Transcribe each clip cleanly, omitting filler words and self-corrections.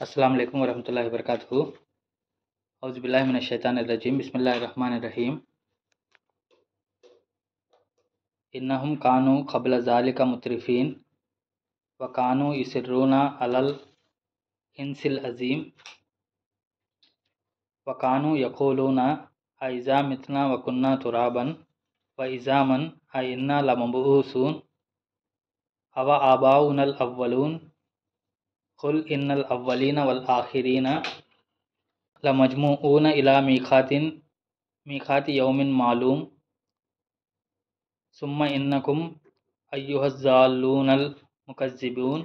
अस्सलाम वालेकुम वरहमतुल्लाहि वबरकातुहू। औज़ु बिल्लाहि मिनश शैतानिर रजीम। बिस्मिल्लाहिर रहमानिर रहीम। इन्नहुम कानू क़ब्ल ज़ालिका मुत्रिफ़ीन व कानू युसिर्रूना अलल हिन्सिल अज़ीम व कानू यक़ूलूना अइज़ा मितना व कुन्ना तुराबन व इज़ामन अइन्ना लमबऊसून अव आबाउनल अव्वलून क़ुल इन्नल अव्वलीन वल आखिरीन लमजमूऊन इला मीक़ाति यौमिन मालूम सुम्मा इन्नकुम अय्युहज़्ज़ाल्लूनल मुकज़्ज़िबून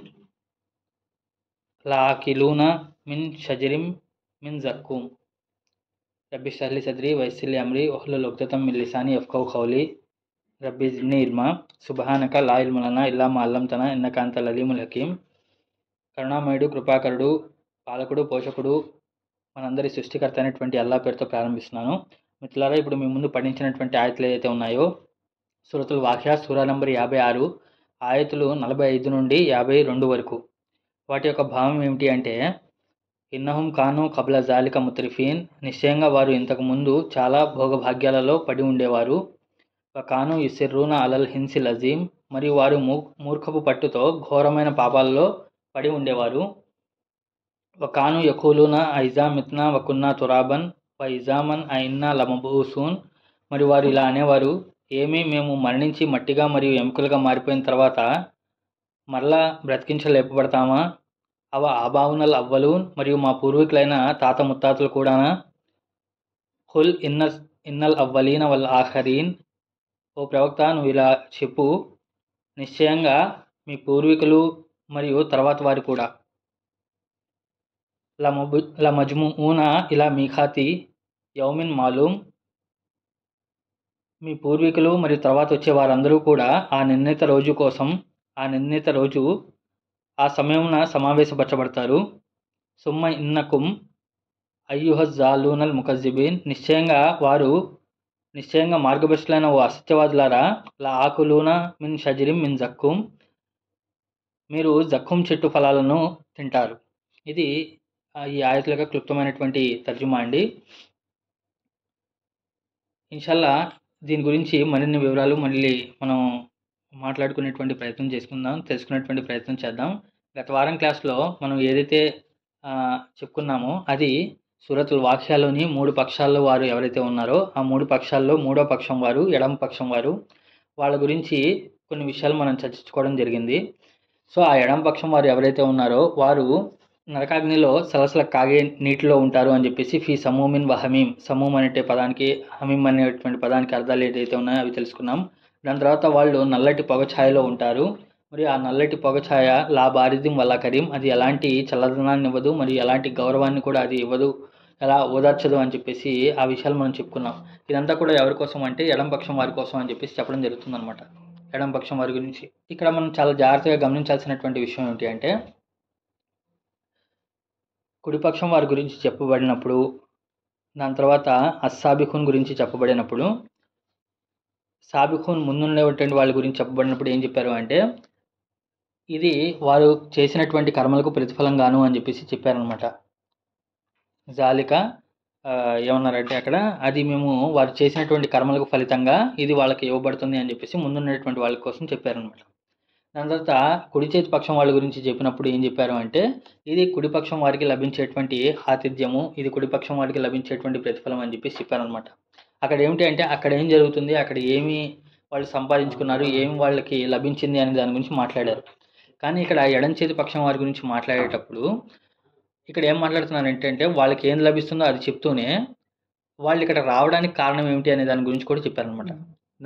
लाकिलून मिन शजरिम मिन ज़क्कूम रब्बि इश्रह ली सदरी वयस्सिर ली अमरी वहलुल उक़दतम मिन लिसानी यफ़क़हू क़ौली रब्बि ज़िदनी इल्मा सुब्हानक ला इल्म लना इल्ला मा अल्लमतना इन्नका अंतल अलीमुल हकीम। కరుణామయుడు కృపాకరుడు పాలకుడు పోషకుడు మనందరి సృష్టికర్త అయినటువంటి అల్లాహ్ పేరుతో ప్రారంభిస్తున్నాను. మిత్రులారా, ఇప్పుడు మీ ముందు పఠించినటువంటి ఆయతులు ఏవైతే ఉన్నాయో సూరతుల్ వాకియా సూరా నంబర్ 56 ఆయతులు 45 నుండి 52 వరకు, వాటి యొక్క భావం ఏమిటి అంటే, ఇన్నహుం కాను కబ్ల జాలిక ముత్రిఫీన్, నిశ్చయంగా వారు ఇంతకు ముందు చాలా భోగభాగ్యాలలో పడి ఉండేవారు. కాను యుసిర్రూన అలల్ హిన్సిల్ అజీమ్, మరియు వారు మూర్ఖపు పట్టుతో ఘోరమైన పాపాలలో పడి ఉండేవారు. వకాను యఖూలూన ఐజా మిత్నా వకున్నా తురాబన్ వ ఇజామన్ ఐన్నా లమబూసూన్, మరియు వారు ఇలా అనేవారు, ఏమి మేము మరణించి మట్టిగా మరియు ఎముకలుగా మారిపోయిన తర్వాత మరలా బ్రతికించలేపబడతామా? అవ ఆబావునల్ అవ్వలూన్, మరియు మా పూర్వీకులైన తాత ముత్తాతలు కూడానా? ఖుల్ ఇన్నల్ అవ్వలీన వల్ ఆఖరీన్, ఓ ప్రవక్త నువ్వు ఇలా చెప్పు, నిశ్చయంగా మీ పూర్వీకులు మరియు తర్వాత వారు కూడా లమజ్ముఊన ఇలా మీఖాతి యౌమిన్ మాలూమ్, మీ పూర్వీకులు మరియు తర్వాత వచ్చే వారందరూ కూడా ఆ నిర్ణీత రోజు కోసం ఆ సమయమున సమావేశపరచబడతారు. సుమ్మ ఇన్నకుం అయ్యుహజ్జాలూనల్ ముకజ్జిబీన్, నిశ్చయంగా మార్గభ్రష్టులైన ఓ అసత్యవాదులారా, లా ఆకులూన మిన్ షజరిం మిన్ జక్కుం, మీరు జక్కుం చెట్టు ఫలాలను తింటారు. ఇది ఈ ఆయతులుగా క్లుప్తమైనటువంటి తర్జుమా అండి. ఇన్షాల్లా దీని గురించి మరిన్ని వివరాలు మళ్ళీ మనం మాట్లాడుకునేటువంటి ప్రయత్నం తెలుసుకునేటువంటి ప్రయత్నం చేద్దాం. గత వారం క్లాస్లో మనం ఏదైతే చెప్పుకున్నామో అది సూరతుల్ వాకియాలోని 3 పక్షాల్లో వారు ఎవరైతే ఉన్నారో ఆ 3 పక్షాల్లో 3వ పక్షం వారు, ఎడమ పక్షం వారు, వాళ్ళ గురించి కొన్ని విషయాలు మనం చర్చించుకోవడం జరిగింది. సో ఆ ఎడమ పక్షం వారు ఎవరైతే ఉన్నారో వారు నరకాగ్నిలో సలసల కాగే నీటిలో ఉంటారు అని చెప్పేసి ఫీ సమూమిన్ వ హమీం, సమూమ్ అనే పదానికి హమీం అనేటువంటి పదానికి అర్థాలు ఏదైతే ఉన్నాయో అవి తెలుసుకున్నాం. దాని తర్వాత వాళ్ళు నల్లటి పొగఛాయలో ఉంటారు. మరియు ఆ నల్లటి పొగఛాయ లా బారిదిం వల్ల కరీం, అది ఎలాంటి చల్లదనాన్ని ఇవ్వదు మరియు ఎలాంటి గౌరవాన్ని కూడా అది ఇవ్వదు, ఎలా ఓదార్చదు అని చెప్పేసి ఆ విషయాలు మనం చెప్పుకున్నాం. ఇదంతా కూడా ఎవరి కోసం అంటే ఎడమ పక్షం వారి కోసం అని చెప్పేసి చెప్పడం జరుగుతుంది అనమాట. ఎడమ పక్షం వారి గురించి ఇక్కడ మనం చాలా జాగ్రత్తగా గమనించాల్సినటువంటి విషయం ఏమిటి అంటే, కుడిపక్షం వారి గురించి చెప్పబడినప్పుడు, దాని తర్వాత అస్సాబిఖూన్ గురించి చెప్పబడినప్పుడు, సాబిఖూన్ ముందుండేటువంటి వాళ్ళ గురించి చెప్పబడినప్పుడు ఏం చెప్పారు అంటే, ఇది వారు చేసినటువంటి కర్మలకు ప్రతిఫలంగాను అని చెప్పేసి చెప్పారనమాట. జాలిక ఏమన్నారంటే అక్కడ, అది మేము వారు చేసినటువంటి కర్మలకు ఫలితంగా ఇది వాళ్ళకి ఇవ్వబడుతుంది అని చెప్పేసి ముందున్నటువంటి వాళ్ళ కోసం చెప్పారనమాట. దాని తర్వాత కుడి చేతి పక్షం వాళ్ళ గురించి చెప్పినప్పుడు ఏం చెప్పారు అంటే, ఇది కుడిపక్షం వారికి లభించేటువంటి ఆతిథ్యము, ఇది కుడిపక్షం వారికి లభించేటువంటి ప్రతిఫలం అని చెప్పేసి చెప్పారనమాట. అక్కడ ఏమిటి అంటే, అక్కడ ఏం జరుగుతుంది, అక్కడ ఏమి వాళ్ళు సంపాదించుకున్నారు, ఏమి వాళ్ళకి లభించింది అనే దాని గురించి మాట్లాడారు. కానీ ఇక్కడ ఎడం చేతి పక్షం వారి గురించి మాట్లాడేటప్పుడు ఇక్కడ ఏం మాట్లాడుతున్నారు అంటే, వాళ్ళకి ఏం లభిస్తుందో అది చెప్తూనే వాళ్ళు ఇక్కడ రావడానికి కారణం ఏమిటి అనే దాని గురించి కూడా చెప్పారనమాట.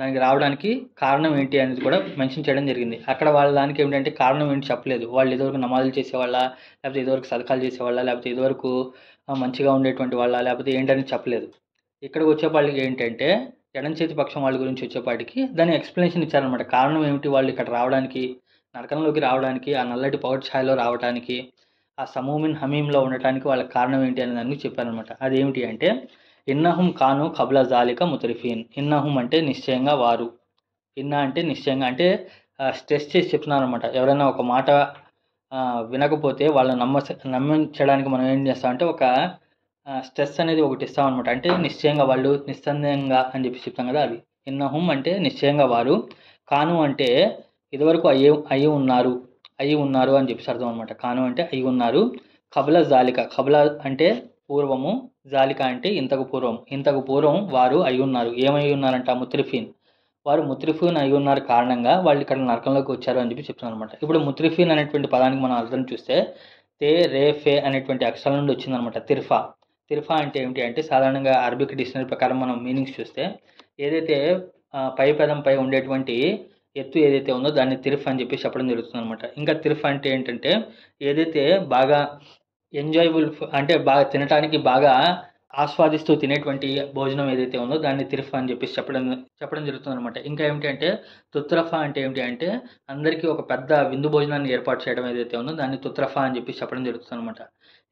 దానికి రావడానికి కారణం ఏంటి అనేది కూడా మెన్షన్ చేయడం జరిగింది. అక్కడ వాళ్ళ దానికి ఏమిటంటే కారణం ఏంటి చెప్పలేదు. వాళ్ళు ఇదివరకు నమాజులు చేసేవాళ్ళ, లేకపోతే ఇదివరకు సదకాలు చేసేవాళ్ళ, లేకపోతే ఇదివరకు మంచిగా ఉండేటువంటి వాళ్ళ, లేకపోతే ఏంటని చెప్పలేదు. ఇక్కడికి వచ్చేపాటికి ఏంటంటే ఎడం చేతి పక్షం వాళ్ళ గురించి వచ్చేపాటికి దాని ఎక్స్ప్లెనేషన్ ఇచ్చారనమాట. కారణం ఏమిటి వాళ్ళు ఇక్కడ రావడానికి, నరకంలోకి రావడానికి, ఆ నల్లటి పౌడ్ ఛాయలో రావడానికి, ఆ సమూమిన్ హమీంలో ఉండటానికి వాళ్ళకి కారణం ఏంటి అనే దానికి చెప్పారనమాట. అదేమిటి అంటే, ఇన్నహుం కాను కబ్ల జాలిక ముతరిఫీన్. ఇన్నహుం అంటే నిశ్చయంగా వారు, ఇన్న అంటే నిశ్చయంగా అంటే స్ట్రెస్ చేసి చెప్తున్నారు అనమాట. ఎవరైనా ఒక మాట వినకపోతే వాళ్ళని నమ్మించడానికి మనం ఏం చేస్తామంటే ఒక స్ట్రెస్ అనేది ఒకటి ఇస్తామన్నమాట. అంటే నిశ్చయంగా వాళ్ళు నిస్సందేహంగా అని చెప్పి చెప్తాం కదా అది. ఇన్నహుం అంటే నిశ్చయంగా వారు, కాను అంటే ఇదివరకు అయి ఉన్నారు అని చెప్పేసి అర్థం అనమాట. కాను అంటే అయి ఉన్నారు. కబల జాలిక, కబల అంటే పూర్వము, జాలిక అంటే ఇంతకు పూర్వం వారు అయి ఉన్నారు. ఏమై ఉన్నారంట? ముత్రిఫీన్. వారు ముత్రిఫీన్ అయి ఉన్నారు కారణంగా వాళ్ళు ఇక్కడ నరకంలోకి వచ్చారు అని చెప్పి చెప్తున్నారు అనమాట. ఇప్పుడు ముత్రిఫీన్ అనేటువంటి పదానికి మనం అర్థం చూస్తే తే రే ఫే అనేటువంటి అక్షరాల నుండి వచ్చిందనమాట. తిర్ఫా అంటే ఏమిటి అంటే సాధారణంగా అరబిక్ డిక్షనరీ ప్రకారం మనం మీనింగ్స్ చూస్తే ఏదైతే పై పదంపై ఉండేటువంటి ఎత్తు ఏదైతే ఉందో దాన్ని తిర్ఫ్ అని చెప్పి చెప్పడం జరుగుతుంది అనమాట. ఇంకా తిర్ఫ్ అంటే ఏంటంటే ఏదైతే బాగా ఎంజాయబుల్ అంటే బాగా తినటానికి బాగా ఆస్వాదిస్తూ తినేటువంటి భోజనం ఏదైతే ఉందో దాన్ని తిర్ఫ్ అని చెప్పేసి చెప్పడం జరుగుతుంది అనమాట. ఇంకా ఏమిటి అంటే తుత్రఫా అంటే ఏమిటి అంటే అందరికీ ఒక పెద్ద విందు భోజనాన్ని ఏర్పాటు చేయడం ఏదైతే ఉందో దాన్ని తుత్రఫా అని చెప్పి చెప్పడం జరుగుతుంది అనమాట.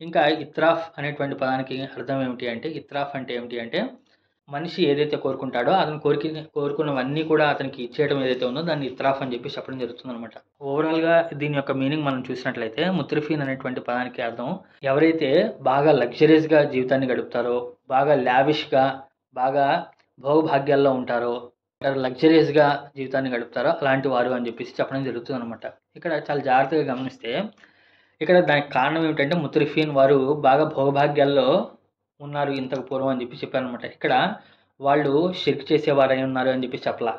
ఇంకా ఇత్రాఫ్ అనేటువంటి పదానికి అర్థం ఏమిటి అంటే ఇత్రాఫ్ అంటే ఏమిటి అంటే మనిషి ఏదైతే కోరుకుంటాడో అతను కోరుకున్నవన్నీ కూడా అతనికి ఇచ్చేయడం ఏదైతే ఉందో దాన్ని ఇత్రాఫ్ అని చెప్పి చెప్పడం జరుగుతుంది అనమాట. ఓవరాల్గా దీని యొక్క మీనింగ్ మనం చూసినట్లయితే ముత్రిఫీన్ అనేటువంటి పదానికి అర్థం ఎవరైతే బాగా లగ్జరీస్గా జీవితాన్ని గడుపుతారో, బాగా లావిష్గా, బాగా భోగభాగ్యాల్లో ఉంటారో, లగ్జరీస్గా జీవితాన్ని గడుపుతారో అలాంటి వారు అని చెప్పేసి చెప్పడం జరుగుతుంది అనమాట. ఇక్కడ చాలా జాగ్రత్తగా గమనిస్తే ఇక్కడ దానికి కారణం ఏమిటంటే ముత్రిఫీన్ వారు బాగా భోగభాగ్యాల్లో ఉన్నారు ఇంతకు పూర్వం అని చెప్పి చెప్పారనమాట. ఇక్కడ వాళ్ళు షిర్క్ చేసేవారు అయి ఉన్నారు అని చెప్పి చెప్పలా.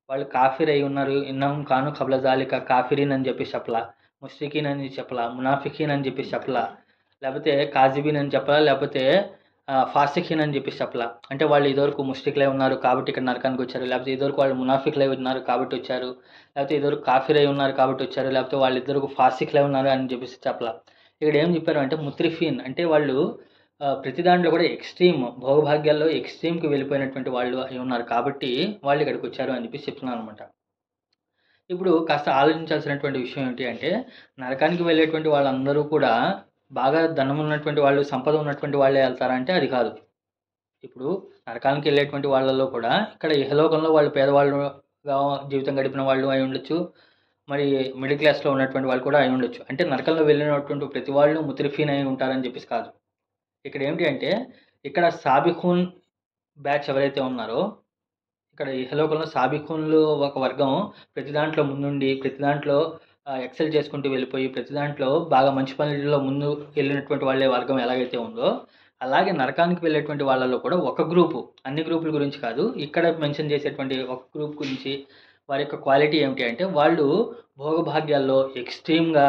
వాళ్ళు కాఫిర్ అయి ఉన్నారు, ఇన్నహుం కాను కబ్ల జాలిక కాఫిరీన్ అని చెప్పి చెప్పలా, ముష్రికీన్ అని చెప్పలా, మునాఫికీన్ అని చెప్పి చెప్పలా, లేకపోతే కాజిబీన్ అని చెప్పలా, లేకపోతే ఫాసిఖీన్ అని చెప్పి చెప్పలా. అంటే వాళ్ళు ఇదివరకు ముష్రికులై ఉన్నారు కాబట్టి ఇక్కడ నరకానికి వచ్చారు, లేకపోతే ఇదివరకు వాళ్ళు మునాఫికులై ఉన్నారు కాబట్టి వచ్చారు, లేకపోతే ఇదివరకు కాఫిర్ అయి ఉన్నారు కాబట్టి వచ్చారు, లేకపోతే వాళ్ళిద్దరికి ఫాసిక్లై ఉన్నారు అని చెప్పేసి చెప్పలా. ఇక్కడ ఏం చెప్పారు అంటే ముత్రిఫీన్ అంటే వాళ్ళు ప్రతి దాంట్లో కూడా ఎక్స్ట్రీమ్ భోగభాగ్యాల్లో ఎక్స్ట్రీమ్కి వెళ్ళిపోయినటువంటి వాళ్ళు అయి ఉన్నారు కాబట్టి వాళ్ళు ఇక్కడికి వచ్చారు అని చెప్పి చెప్తున్నాను అనమాట. ఇప్పుడు కాస్త ఆలోచించాల్సినటువంటి విషయం ఏంటి అంటే నరకానికి వెళ్ళేటువంటి వాళ్ళందరూ కూడా బాగా ధనం ఉన్నటువంటి వాళ్ళు, సంపద ఉన్నటువంటి వాళ్ళే వెళ్తారా అంటే అది కాదు. ఇప్పుడు నరకానికి వెళ్ళేటువంటి వాళ్ళలో కూడా ఇక్కడ ఇహలోకంలో వాళ్ళు పేదవాళ్ళుగా జీవితం గడిపిన వాళ్ళు అయి ఉండొచ్చు, మరి మిడిల్ క్లాస్లో ఉన్నటువంటి వాళ్ళు కూడా అయి ఉండొచ్చు. అంటే నరకంలో వెళ్ళినటువంటి ప్రతి వాళ్ళు ముత్రిఫీన్ అయి ఉంటారని చెప్పేసి కాదు. ఇక్కడ ఏమిటి అంటే ఇక్కడ సాబిఖూన్ బ్యాచ్ ఎవరైతే ఉన్నారో ఇక్కడ ఇహలోకంలో సాబిఖూన్లు ఒక వర్గం ప్రతి దాంట్లో ముందుండి ప్రతి దాంట్లో ఎక్సెల్ చేసుకుంటూ వెళ్ళిపోయి ప్రతి దాంట్లో బాగా మంచి పనుల్లో ముందు వెళ్ళినటువంటి వాళ్ళే వర్గం ఎలాగైతే ఉందో అలాగే నరకానికి వెళ్ళేటువంటి వాళ్ళలో కూడా ఒక గ్రూపు, అన్ని గ్రూపుల గురించి కాదు, ఇక్కడ మెన్షన్ చేసేటువంటి ఒక గ్రూప్ గురించి వారి యొక్క క్వాలిటీ ఏమిటి అంటే వాళ్ళు భోగభాగ్యాల్లో ఎక్స్ట్రీమ్గా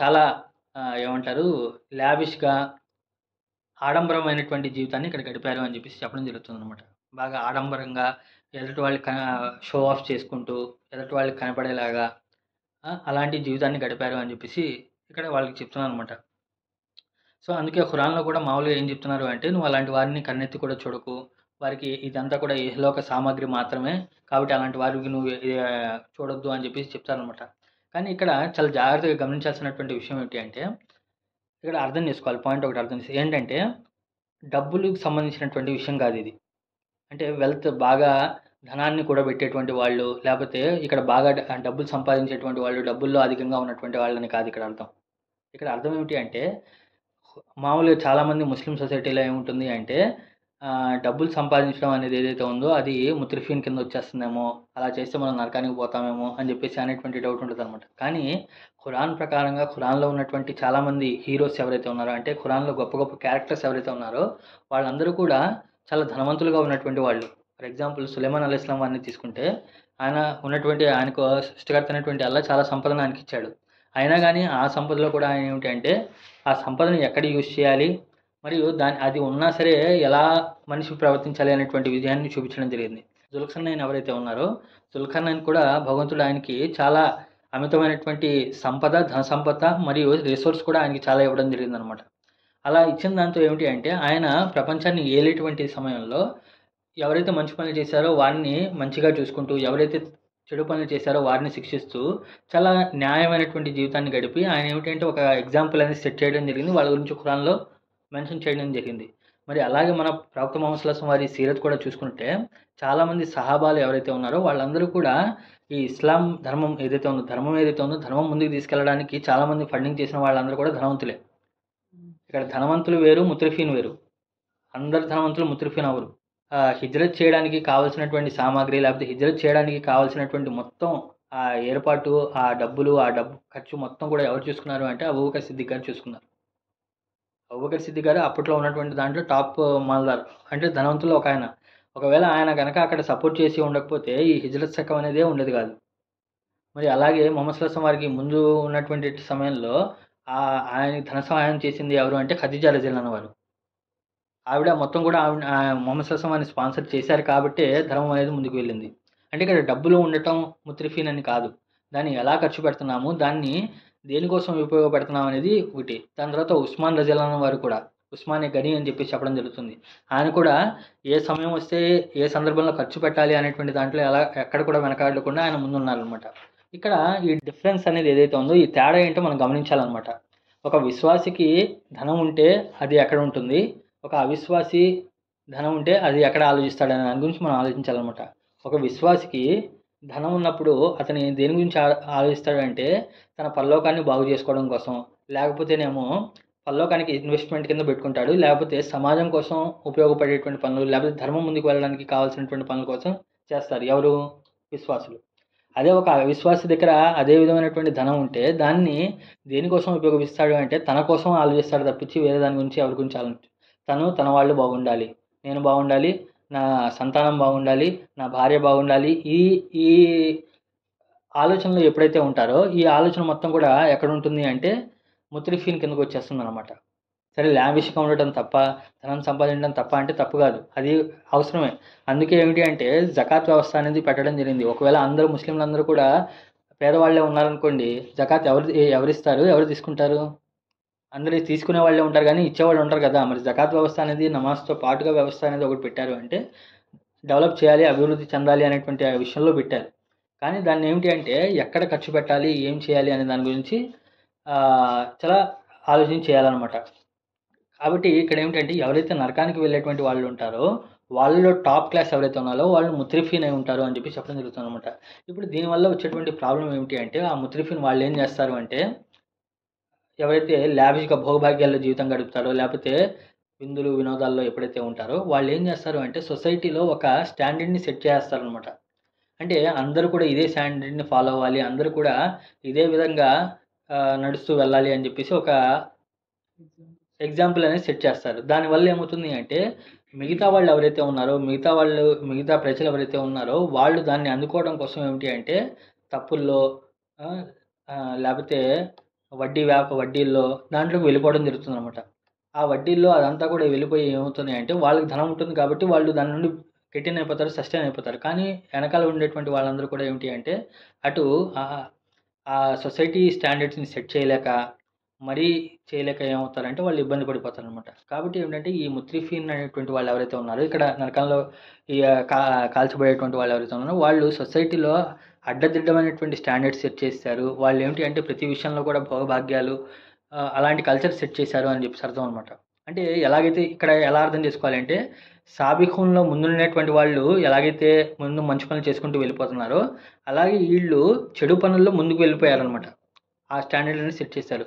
చాలా ఏమంటారు లావిష్గా ఆడంబరమైనటువంటి జీవితాన్ని ఇక్కడ గడిపారు అని చెప్పేసి చెప్పడం జరుగుతుంది అనమాట. బాగా ఆడంబరంగా ఎదుటి వాళ్ళు షో ఆఫ్ చేసుకుంటూ ఎదుటి వాళ్ళకి కనపడేలాగా అలాంటి జీవితాన్ని గడిపారు అని చెప్పేసి ఇక్కడ వాళ్ళకి చెప్తున్నాను అనమాట. సో అందుకే ఖురాన్లో కూడా మామూలుగా ఏం చెప్తున్నారు అంటే నువ్వు అలాంటి వారిని కన్నెత్తి కూడా చూడకు, వారికి ఇదంతా కూడా ఇహలోక సామాగ్రి మాత్రమే కాబట్టి అలాంటి వారికి నువ్వు చూడొద్దు అని చెప్పేసి చెప్తారనమాట. కానీ ఇక్కడ చాలా జాగ్రత్తగా గమనించాల్సినటువంటి విషయం ఏంటి అంటే ఇక్కడ అర్థం చేసుకోవాలి. పాయింట్ ఒకటి అర్థం చేసుకోవాలి ఏంటంటే డబ్బులకు సంబంధించినటువంటి విషయం కాదు ఇది. అంటే వెల్త్ బాగా ధనాన్ని కూడా పెట్టేటువంటి వాళ్ళు, లేకపోతే ఇక్కడ బాగా డబ్బులు సంపాదించేటువంటి వాళ్ళు, డబ్బుల్లో అధికంగా ఉన్నటువంటి వాళ్ళని కాదు ఇక్కడ అర్థం. ఇక్కడ అర్థం ఏమిటి అంటే మామూలుగా చాలామంది ముస్లిం సొసైటీలో ఏముంటుంది అంటే డబ్బులు సంపాదించడం అనేది ఏదైతే ఉందో అది ముత్రిఫీన్ కింద వచ్చేస్తుందేమో, అలా చేస్తే మనం నరకానికి పోతామేమో అని చెప్పేసి అనేటువంటి డౌట్ ఉంటుంది అనమాట. కానీ ఖురాన్ ప్రకారంగా ఖురాన్లో ఉన్నటువంటి చాలామంది హీరోస్ ఎవరైతే ఉన్నారో అంటే ఖురాన్లో గొప్ప గొప్ప క్యారెక్టర్స్ ఎవరైతే ఉన్నారో వాళ్ళందరూ కూడా చాలా ధనవంతులుగా ఉన్నటువంటి వాళ్ళు. ఫర్ ఎగ్జాంపుల్ సులైమాన్ అలైహిస్సలాం వారిని తీసుకుంటే ఆయనకు సృష్టికర్త అయినటువంటి అల్లాహ్ చాలా సంపదను ఆయనకి ఇచ్చాడు. అయినా కానీ ఆ సంపదలో కూడా ఆయన ఏమిటి అంటే ఆ సంపదను ఎక్కడ యూజ్ చేయాలి మరియు అది ఉన్నా సరే ఎలా మనిషి ప్రవర్తించాలి అనేటువంటి విజయాన్ని చూపించడం జరిగింది. జుల్కర్నైన్ ఎవరైతే ఉన్నారో జుల్కర్నైన్ కూడా భగవంతుడు ఆయనకి చాలా అమితమైనటువంటి సంపద, ధన సంపద మరియు రిసోర్స్ కూడా ఆయనకి చాలా ఇవ్వడం జరిగింది అనమాట. అలా ఇచ్చిన దాంతో ఏమిటి అంటే ఆయన ప్రపంచాన్ని ఏలేటువంటి సమయంలో ఎవరైతే మంచి పనులు చేశారో వారిని మంచిగా చూసుకుంటూ, ఎవరైతే చెడు పనులు చేశారో వారిని శిక్షిస్తూ చాలా న్యాయమైనటువంటి జీవితాన్ని గడిపి ఆయన ఏమిటంటే ఒక ఎగ్జాంపుల్ అనేది సెట్ చేయడం జరిగింది. వాళ్ళ గురించి ఖురాన్లో మెన్షన్ చేయడం జరిగింది. మరి అలాగే మన ప్రవక్త ముహమ్మద్ సల్లల్లాహు అలైహి వసల్లం వారి సీరత్ కూడా చూసుకుంటే చాలామంది సహాబాలు ఎవరైతే ఉన్నారో వాళ్ళందరూ కూడా ఈ ఇస్లాం ధర్మం ఏదైతే ఉందో ధర్మం ముందుకు తీసుకెళ్ళడానికి చాలామంది ఫండింగ్ చేసిన వాళ్ళందరూ కూడా ధనవంతులే. ఇక్కడ ధనవంతులు వేరు, ముత్రిఫీన్ వేరు. అందరు ధనవంతులు ముత్రిఫీన్ అవరు. హిజ్రత్ చేయడానికి కావాల్సినటువంటి సామాగ్రి, లేకపోతే హిజ్రత్ చేయడానికి కావాల్సినటువంటి మొత్తం ఆ ఏర్పాటు, ఆ డబ్బు ఖర్చు మొత్తం కూడా ఎవరు చూసుకున్నారు అంటే అబూబకర్ సిద్దిక్ గారు చూసుకున్నారు. అబూబకర్ సిద్దిక్ గారు అప్పట్లో ఉన్నటువంటి దాంట్లో టాప్ మాల్దార్, అంటే ధనవంతుల్లో ఒక ఆయన. ఒకవేళ ఆయన కనుక అక్కడ సపోర్ట్ చేసి ఉండకపోతే ఈ హిజ్రత్ శకం అనేదే ఉండేది కాదు. మరి అలాగే మొహమ్మద్ సల్లాహం వారికి ముందు ఉన్నటువంటి సమయంలో ఆయనకి ధన సహాయం చేసింది ఎవరు అంటే ఖదీజా రజియల్లాహు వారు. ఆవిడ మొత్తం కూడా మొహమ్మద్ సల్లాహం వారిని స్పాన్సర్ చేశారు కాబట్టే ధర్మం అనేది ముందుకు వెళ్ళింది. అంటే ఇక్కడ డబ్బులు ఉండటం ముత్రిఫీన్ అని కాదు, దాన్ని ఎలా ఖర్చు పెడుతున్నాము, దాన్ని దేనికోసం ఉపయోగపెడుతున్నాం అనేది ఒకటి. దాని తర్వాత ఉస్మాన్ రజియల్లాహు వారు కూడా ఉస్మానే గని అని చెప్పి చెప్పడం జరుగుతుంది. ఆయన కూడా ఏ సమయం వస్తే ఏ సందర్భంలో ఖర్చు పెట్టాలి అనేటువంటి దాంట్లో ఎక్కడ కూడా వెనకాడకుండా ఆయన ముందున్నారనమాట. ఇక్కడ ఈ డిఫరెన్స్ అనేది ఏదైతే ఉందో, ఈ తేడా ఏంటో మనం గమనించాలన్నమాట. ఒక విశ్వాసికి ధనం ఉంటే అది ఎక్కడ ఉంటుంది, ఒక అవిశ్వాసి ధనం ఉంటే అది ఎక్కడ ఆలోచిస్తాడనే దాని గురించి మనం ఆలోచించాలన్నమాట. ఒక విశ్వాసికి ధనం ఉన్నప్పుడు అతని దేని గురించి ఆలోచిస్తాడంటే తన పరలోకాన్ని బాగు చేసుకోవడం కోసం, లేకపోతేనేమో పరలోకానికి ఇన్వెస్ట్మెంట్ కింద పెట్టుకుంటాడు, లేకపోతే సమాజం కోసం ఉపయోగపడేటువంటి పనులు, లేకపోతే ధర్మం ముందుకు వెళ్ళడానికి కావాల్సినటువంటి పనుల కోసం చేస్తారు. ఎవరు? విశ్వాసులు. అదే ఒక అవిశ్వాసి దగ్గర అదే విధమైనటువంటి ధనం ఉంటే దాన్ని దేనికోసం ఉపయోగిస్తాడు అంటే తన కోసం ఆలోచిస్తాడు తప్పించి వేరే దాని గురించి ఎవరి గురించి తన వాళ్ళు బాగుండాలి, నేను బాగుండాలి, నా సంతానం బాగుండాలి, నా భార్య బాగుండాలి, ఈ ఈ ఆలోచనలు ఎప్పుడైతే ఉంటారో ఈ ఆలోచన మొత్తం కూడా ఎక్కడ ఉంటుంది అంటే ముత్రిఫీన్ కిందకు వచ్చేస్తుంది అనమాట. సరే లావిష్గా ఉండటం తప్ప, ధనం సంపాదించడం తప్ప అంటే తప్పు కాదు, అది అవసరమే. అందుకే ఏమిటి అంటే జకాత్ వ్యవస్థ అనేది పెట్టడం జరిగింది. ఒకవేళ అందరూ ముస్లింలందరూ కూడా పేదవాళ్లే ఉన్నారనుకోండి, జకాత్ ఎవరిస్తారు, ఎవరు తీసుకుంటారు? అందరూ తీసుకునే వాళ్ళే ఉంటారు కానీ ఇచ్చేవాళ్ళు ఉంటారు కదా. మరి జకాత్ వ్యవస్థ అనేది నమాజ్తో పాటుగా వ్యవస్థ అనేది ఒకటి పెట్టారు అంటే డెవలప్ చేయాలి, అభివృద్ధి చెందాలి అనేటువంటి విషయంలో పెట్టారు. కానీ దాన్ని ఏమిటి అంటే ఎక్కడ ఖర్చు పెట్టాలి, ఏం చేయాలి అనే దాని గురించి చాలా ఆలోచన చేయాలన్నమాట. కాబట్టి ఇక్కడ ఏమిటంటే ఎవరైతే నరకానికి వెళ్ళేటువంటి వాళ్ళు ఉంటారో వాళ్ళలో టాప్ క్లాస్ ఎవరైతే ఉన్నారో వాళ్ళు ముత్రిఫీన్ అయి ఉంటారు అని చెప్పి చెప్పడం జరుగుతుంది అనమాట. ఇప్పుడు దీనివల్ల వచ్చేటువంటి ప్రాబ్లం ఏమిటి అంటే ఆ ముత్రిఫీన్ వాళ్ళు ఏం చేస్తారు అంటే ఎవరైతే లావిష్గా భోగభాగ్యాల్లో జీవితం గడుపుతారో, లేకపోతే విందులు వినోదాల్లో ఎప్పుడైతే ఉంటారో వాళ్ళు ఏం చేస్తారు అంటే సొసైటీలో ఒక స్టాండర్డ్ని సెట్ చేస్తారనమాట. అంటే అందరూ కూడా ఇదే స్టాండర్డ్ని ఫాలో అవ్వాలి, అందరూ కూడా ఇదే విధంగా నడుస్తూ వెళ్ళాలి అని చెప్పేసి ఒక ఎగ్జాంపుల్ అనేది సెట్ చేస్తారు. దానివల్ల ఏమవుతుంది అంటే మిగతా వాళ్ళు ఎవరైతే ఉన్నారో మిగతా ప్రజలు ఎవరైతే ఉన్నారో వాళ్ళు దాన్ని అందుకోవడం కోసం ఏమిటి అంటే తప్పుల్లో లేకపోతే వడ్డీల్లో దాంట్లోకి వెళ్ళిపోవడం జరుగుతుంది అనమాట. ఆ వడ్డీల్లో అదంతా కూడా వెళ్ళిపోయి ఏమవుతుంది అంటే వాళ్ళకి ధనం ఉంటుంది కాబట్టి వాళ్ళు దాని నుండి రిటర్న్ అయిపోతారు, సస్టైన్ అయిపోతారు. కానీ వెనకాల ఉండేటువంటి వాళ్ళందరూ కూడా ఏమిటి అంటే అటు ఆ సొసైటీ స్టాండర్డ్స్ని సెట్ చేయలేక ఏమవుతారంటే వాళ్ళు ఇబ్బంది పడిపోతారు అనమాట. కాబట్టి ఏంటంటే ఈ ముత్రిఫీన్ అనేటువంటి వాళ్ళు ఎవరైతే ఉన్నారో ఇక్కడ నరకంలో ఈ కాల్చబడేటువంటి వాళ్ళు ఎవరైతే ఉన్నారో వాళ్ళు సొసైటీలో అడ్డదిడ్డమైనటువంటి స్టాండర్డ్స్ సెట్ చేశారు. వాళ్ళు ఏమిటి అంటే ప్రతి విషయంలో కూడా భోగభాగ్యాలు అలాంటి కల్చర్ సెట్ చేశారు అని చెప్పేసి అర్థం అనమాట. అంటే ఎలాగైతే ఇక్కడ ఎలా అర్థం చేసుకోవాలంటే సాబిఖూన్లో ముందున్నటువంటి వాళ్ళు ఎలాగైతే ముందు మంచి పనులు చేసుకుంటూ వెళ్ళిపోతున్నారో అలాగే వీళ్ళు చెడు పనుల్లో ముందుకు వెళ్ళిపోయారనమాట. ఆ స్టాండర్డ్ని సెట్ చేశారు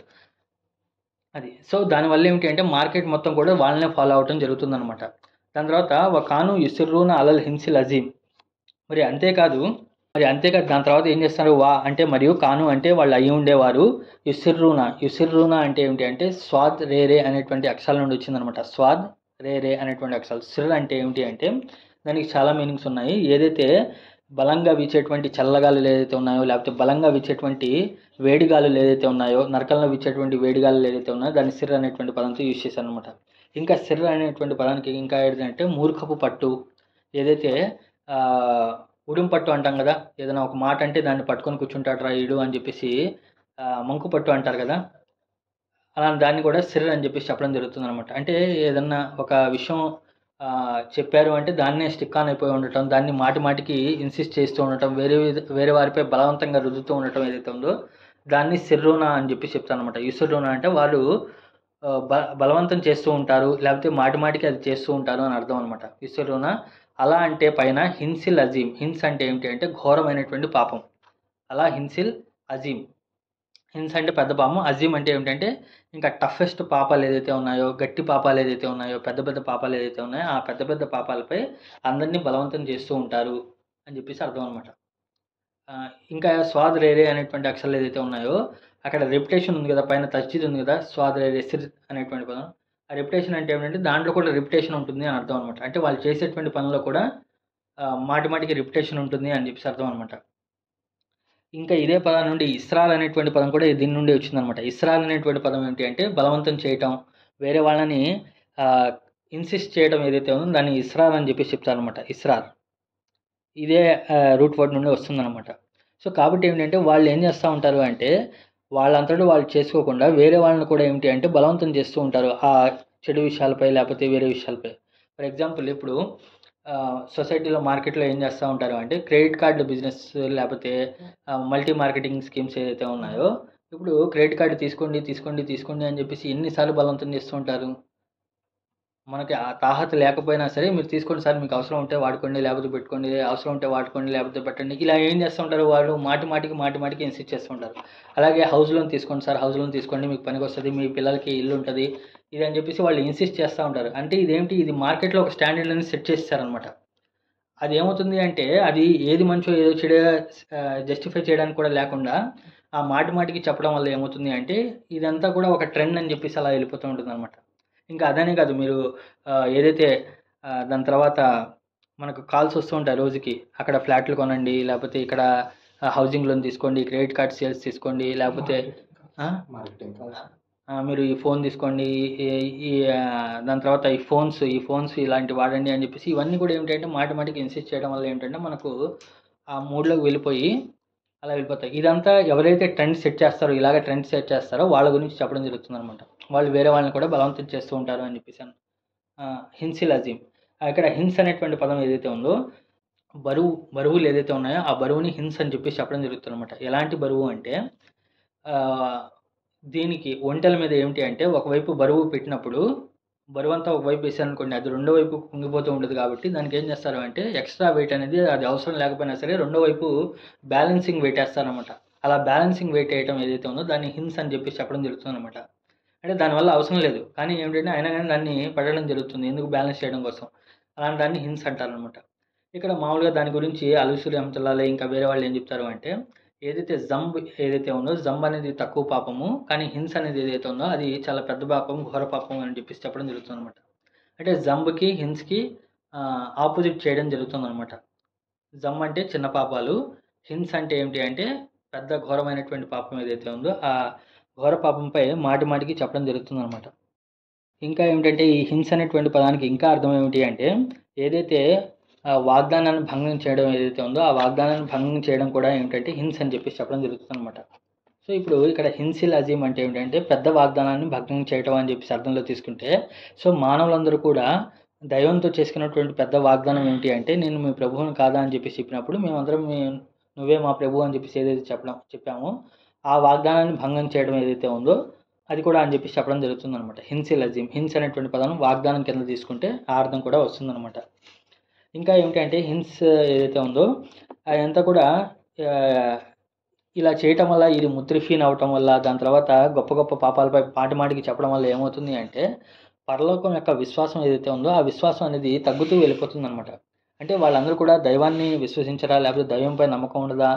అది. సో దానివల్ల ఏమిటి అంటే మార్కెట్ మొత్తం కూడా వాళ్ళనే ఫాలో అవటం జరుగుతుందనమాట. దాని తర్వాత వకాను యుసిర్రూన అలల్ హిన్సిల్ అజీమ్. మరి అంతేకాదు దాని తర్వాత ఏం చేస్తారు అంటే మరియు కాను అంటే వాళ్ళు అయ్యి ఉండేవారు. యుసిర్రూనా అంటే ఏమిటి అంటే స్వాద్ రే అనేటువంటి అక్షరాల నుండి వచ్చిందనమాట. స్వాద్ రే అనేటువంటి అక్షరాలు. సిర్ అంటే ఏమిటి అంటే దానికి చాలా మీనింగ్స్ ఉన్నాయి. ఏదైతే బలంగా వీచేటువంటి చల్లగాలులు ఏదైతే ఉన్నాయో, లేకపోతే బలంగా వీచేటువంటి వేడిగాలులు ఏదైతే ఉన్నాయో, నరకంలో వీచేటువంటి వేడిగాలులు ఏదైతే ఉన్నాయో దాన్ని సిర్ అనేటువంటి పదంతో యూజ్ చేశారు అనమాట. ఇంకా సిర్ అనేటువంటి పదానికి ఇంకా ఏంటంటే మూర్ఖపు పట్టు, ఏదైతే ఉడుం పట్టు అంటాం కదా, ఏదైనా ఒక మాట అంటే దాన్ని పట్టుకొని కూర్చుంటాడు రా ఈడు అని చెప్పేసి మంకు పట్టు అంటారు కదా, అలా దాన్ని కూడా సిర్ అని చెప్పేసి చెప్పడం జరుగుతుంది అనమాట. అంటే ఏదన్నా ఒక విషయం చెప్పారు అంటే దాన్నే స్టిక్ ఆన్ అయిపోయి ఉండటం, దాన్ని మాటికి ఇన్సిస్ట్ చేస్తూ ఉండటం, వేరే వారిపై బలవంతంగా రుద్దుతూ ఉండటం ఏదైతే ఉందో దాన్ని సిర్రూనా అని చెప్పి చెప్తాను అనమాట. యుసిర్రూనా అంటే వాళ్ళు బలవంతం చేస్తూ ఉంటారు, లేకపోతే మాటికి అది చేస్తూ ఉంటారు అని అర్థం అనమాట. యుసిర్రూనా అలా అంటే పైన హిన్సిల్ అజీమ్. హిన్స్ అంటే ఏమిటి అంటే ఘోరమైనటువంటి పాపం. అలా హిన్సిల్ అజీమ్. హిన్స్ అంటే పెద్ద పాపం, అజీమ్ అంటే ఏమిటంటే ఇంకా టఫెస్ట్ పాపాలు ఏదైతే ఉన్నాయో, గట్టి పాపాలు ఏదైతే ఉన్నాయో, పెద్ద పెద్ద పాపాలు ఏదైతే ఉన్నాయో ఆ పెద్ద పెద్ద పాపాలపై అందరినీ బలవంతం చేస్తూ ఉంటారు అని చెప్పేసి అర్థం అనమాట. ఇంకా స్వాద్ రేరే అనేటువంటి అక్షరాలు ఏదైతే ఉన్నాయో అక్కడ రెప్యుటేషన్ ఉంది కదా, పైన తస్జీద్ ఉంది కదా, స్వాద్ రేరే సిర్ అనేటువంటి పదం. ఆ రెప్యుటేషన్ అంటే ఏమిటంటే దాంట్లో కూడా రెప్యుటేషన్ ఉంటుంది అని అర్థం అనమాట. అంటే వాళ్ళు చేసేటువంటి పనుల్లో కూడా మాటి మాటికి రెప్యుటేషన్ ఉంటుంది అని చెప్పేసి అర్థం అనమాట. ఇంకా ఇదే పదం నుండి ఇస్రాల్ అనేటువంటి పదం కూడా దీని నుండి వచ్చిందనమాట. ఇస్రాల్ అనేటువంటి పదం ఏంటి అంటే బలవంతం చేయటం, వేరే వాళ్ళని ఇన్సిస్ట్ చేయడం ఏదైతే ఉందో దాన్ని ఇస్రార్ అని చెప్పేసి చెప్తారనమాట. ఇస్రార్ ఇదే రూట్ వర్డ్ నుండి వస్తుందన్నమాట. సో కాబట్టి ఏంటంటే వాళ్ళు ఏం చేస్తూ ఉంటారు అంటే వాళ్ళంతటా వాళ్ళు చేసుకోకుండా వేరే వాళ్ళని కూడా ఏమిటి అంటే బలవంతం చేస్తూ ఉంటారు ఆ చెడు విషయాలపై లేకపోతే వేరే విషయాలపై. ఫర్ ఎగ్జాంపుల్ ఇప్పుడు సొసైటీలో మార్కెట్లో ఏం చేస్తూ ఉంటారు అంటే క్రెడిట్ కార్డు బిజినెస్ లేకపోతే మల్టీ మార్కెటింగ్ స్కీమ్స్ ఏదైతే ఉన్నాయో, ఇప్పుడు క్రెడిట్ కార్డు తీసుకోండి తీసుకోండి తీసుకోండి అని చెప్పేసి ఎన్నిసార్లు బలవంతం చేస్తూ ఉంటారు. మనకి ఆ తాహత లేకపోయినా సరే మీరు తీసుకోండి సార్, మీకు అవసరం ఉంటే వాడుకోండి, లేకపోతే పెట్టుకోండి, అవసరం ఉంటే వాడుకోండి, లేకపోతే పెట్టండి, ఇలా ఏం చేస్తూ ఉంటారు వాళ్ళు మాటి మాటికి ఇన్సిస్ట్ చేస్తూ ఉంటారు. అలాగే హౌస్ లోన్ తీసుకోండి సార్, హౌస్ లోన్ తీసుకోండి, మీకు పనికి వస్తుంది, మీ పిల్లలకి ఇల్లు ఉంటుంది, ఇది అని చెప్పేసి వాళ్ళు ఇన్సిస్ట్ చేస్తూ ఉంటారు. అంటే ఇదేంటి, ఇది మార్కెట్లో ఒక స్టాండర్డ్ అనేది సెట్ చేస్తారనమాట. అది ఏమవుతుంది అంటే అది ఏది మంచో ఏదో చెడు జస్టిఫై చేయడానికి కూడా లేకుండా ఆ మాటికి చెప్పడం వల్ల ఏమవుతుంది అంటే ఇదంతా కూడా ఒక ట్రెండ్ అని చెప్పేసి అలా వెళ్ళిపోతూ ఉంటుంది అనమాట. ఇంకా అదనే కాదు, మీరు ఏదైతే దాని తర్వాత మనకు కాల్స్ వస్తూ ఉంటాయి రోజుకి, అక్కడ ఫ్లాట్లు కొనండి, లేకపోతే ఇక్కడ హౌసింగ్ లోన్ తీసుకోండి, క్రెడిట్ కార్డ్ సేల్స్ తీసుకోండి, లేకపోతే మీరు ఈ ఫోన్ తీసుకోండి, ఈ దాని తర్వాత ఈ ఫోన్స్ ఇలాంటి వాడండి అని చెప్పేసి ఇవన్నీ కూడా ఏమిటంటే మాటికి ఇన్సిస్ట్ చేయడం వల్ల ఏంటంటే మనకు ఆ మూడ్లోకి వెళ్ళిపోయి అలా వెళ్ళిపోతాయి. ఇదంతా ఎవరైతే ట్రెండ్ సెట్ చేస్తారో, ఇలాగ ట్రెండ్ సెట్ చేస్తారో వాళ్ళ గురించి చెప్పడం జరుగుతుంది అనమాట. వాళ్ళు వేరే వాళ్ళని కూడా బలవంతం చేస్తూ ఉంటారు అని చెప్పేసి హిన్సిల్ అజీమ్. ఇక్కడ హిన్స్ అనేటువంటి పదం ఏదైతే ఉందో బరువులు ఏదైతే ఉన్నాయో ఆ బరువుని హిన్స్ అని చెప్పేసి చెప్పడం జరుగుతుంది అనమాట. ఎలాంటి బరువు అంటే దీనికి ఒంటెల మీద ఏమిటి అంటే ఒకవైపు బరువు పెట్టినప్పుడు బరువు అంతా ఒకవైపు వేసారనుకోండి, అది రెండో వైపు కుంగిపోతూ ఉంటుంది. కాబట్టి దానికి ఏం చేస్తారు అంటే ఎక్స్ట్రా వెయిట్ అనేది అది అవసరం లేకపోయినా సరే రెండో వైపు బ్యాలెన్సింగ్ వెయిట్ వేస్తారనమాట. అలా బ్యాలెన్సింగ్ వెయిట్ వేయడం ఏదైతే ఉందో దాన్ని హిన్స్ అని చెప్పేసి చెప్పడం జరుగుతుంది అనమాట. అంటే దానివల్ల అవసరం లేదు కానీ ఏమిటంటే అయినా కానీ దాన్ని పడడం జరుగుతుంది, ఎందుకు బ్యాలెన్స్ చేయడం కోసం. అలాంటి దాన్ని హిన్స్ అంటారనమాట. ఇక్కడ మామూలుగా దాని గురించి అలుసూరి రహమతుల్లాహ్ ఇంకా వేరే వాళ్ళు ఏం చెప్తారు అంటే ఏదైతే జంబ్ ఏదైతే ఉందో జంబ్ అనేది తక్కువ పాపము, కానీ హిన్స్ అనేది ఏదైతే ఉందో అది చాలా పెద్ద పాపం, ఘోర పాపం అని చెప్పేసి చెప్పడం జరుగుతుంది అనమాట. అంటే జంబ్కి హిన్స్కి ఆపోజిట్ చేయడం జరుగుతుంది అనమాట. జంబ్ అంటే చిన్న పాపాలు, హిన్స్ అంటే ఏమిటి అంటే పెద్ద ఘోరమైనటువంటి పాపం ఏదైతే ఉందో ఆ ఘోర పాపంపై మాటికి చెప్పడం జరుగుతుంది అనమాట. ఇంకా ఏమిటంటే ఈ హింస అనేటువంటి పదానికి ఇంకా అర్థం ఏమిటి అంటే ఏదైతే వాగ్దానాన్ని భంగం చేయడం ఏదైతే ఉందో ఆ వాగ్దానాన్ని భంగం చేయడం కూడా ఏమిటంటే హింస అని చెప్పేసి చెప్పడం జరుగుతుంది అనమాట. సో ఇప్పుడు ఇక్కడ హిన్సిల్ అజీమ్ అంటే ఏమిటంటే పెద్ద వాగ్దానాన్ని భంగం చేయడం అని చెప్పేసి అర్థంలో తీసుకుంటే, సో మానవులందరూ కూడా దైవంతో చేసుకున్నటువంటి పెద్ద వాగ్దానం ఏంటి అంటే నేను మీ ప్రభువుని కాదా అని చెప్పేసి చెప్పినప్పుడు మేమందరం నువ్వే మా ప్రభువు అని చెప్పేసి ఏదైతే చెప్పామో ఆ వాగ్దానాన్ని భంగం చేయడం ఏదైతే ఉందో అది కూడా అని చెప్పేసి చెప్పడం జరుగుతుంది అనమాట. హిన్సిల్ అజీమ్, హిన్స్ అనేటువంటి పదం వాగ్దానం కింద తీసుకుంటే ఆ అర్థం కూడా వస్తుందన్నమాట. ఇంకా ఏమిటంటే హిన్స్ ఏదైతే ఉందో అదంతా కూడా ఇలా చేయటం వల్ల ఇది ముత్రిఫీన్ అవటం వల్ల దాని తర్వాత గొప్ప గొప్ప పాపాలపై మాటికి చెప్పడం వల్ల ఏమవుతుంది అంటే పరలోకం యొక్క విశ్వాసం ఏదైతే ఉందో ఆ విశ్వాసం అనేది తగ్గుతూ వెళ్ళిపోతుంది అనమాట. అంటే వాళ్ళందరూ కూడా దైవాన్ని విశ్వసించరా, లేకపోతే దైవంపై నమ్మకం ఉండదా,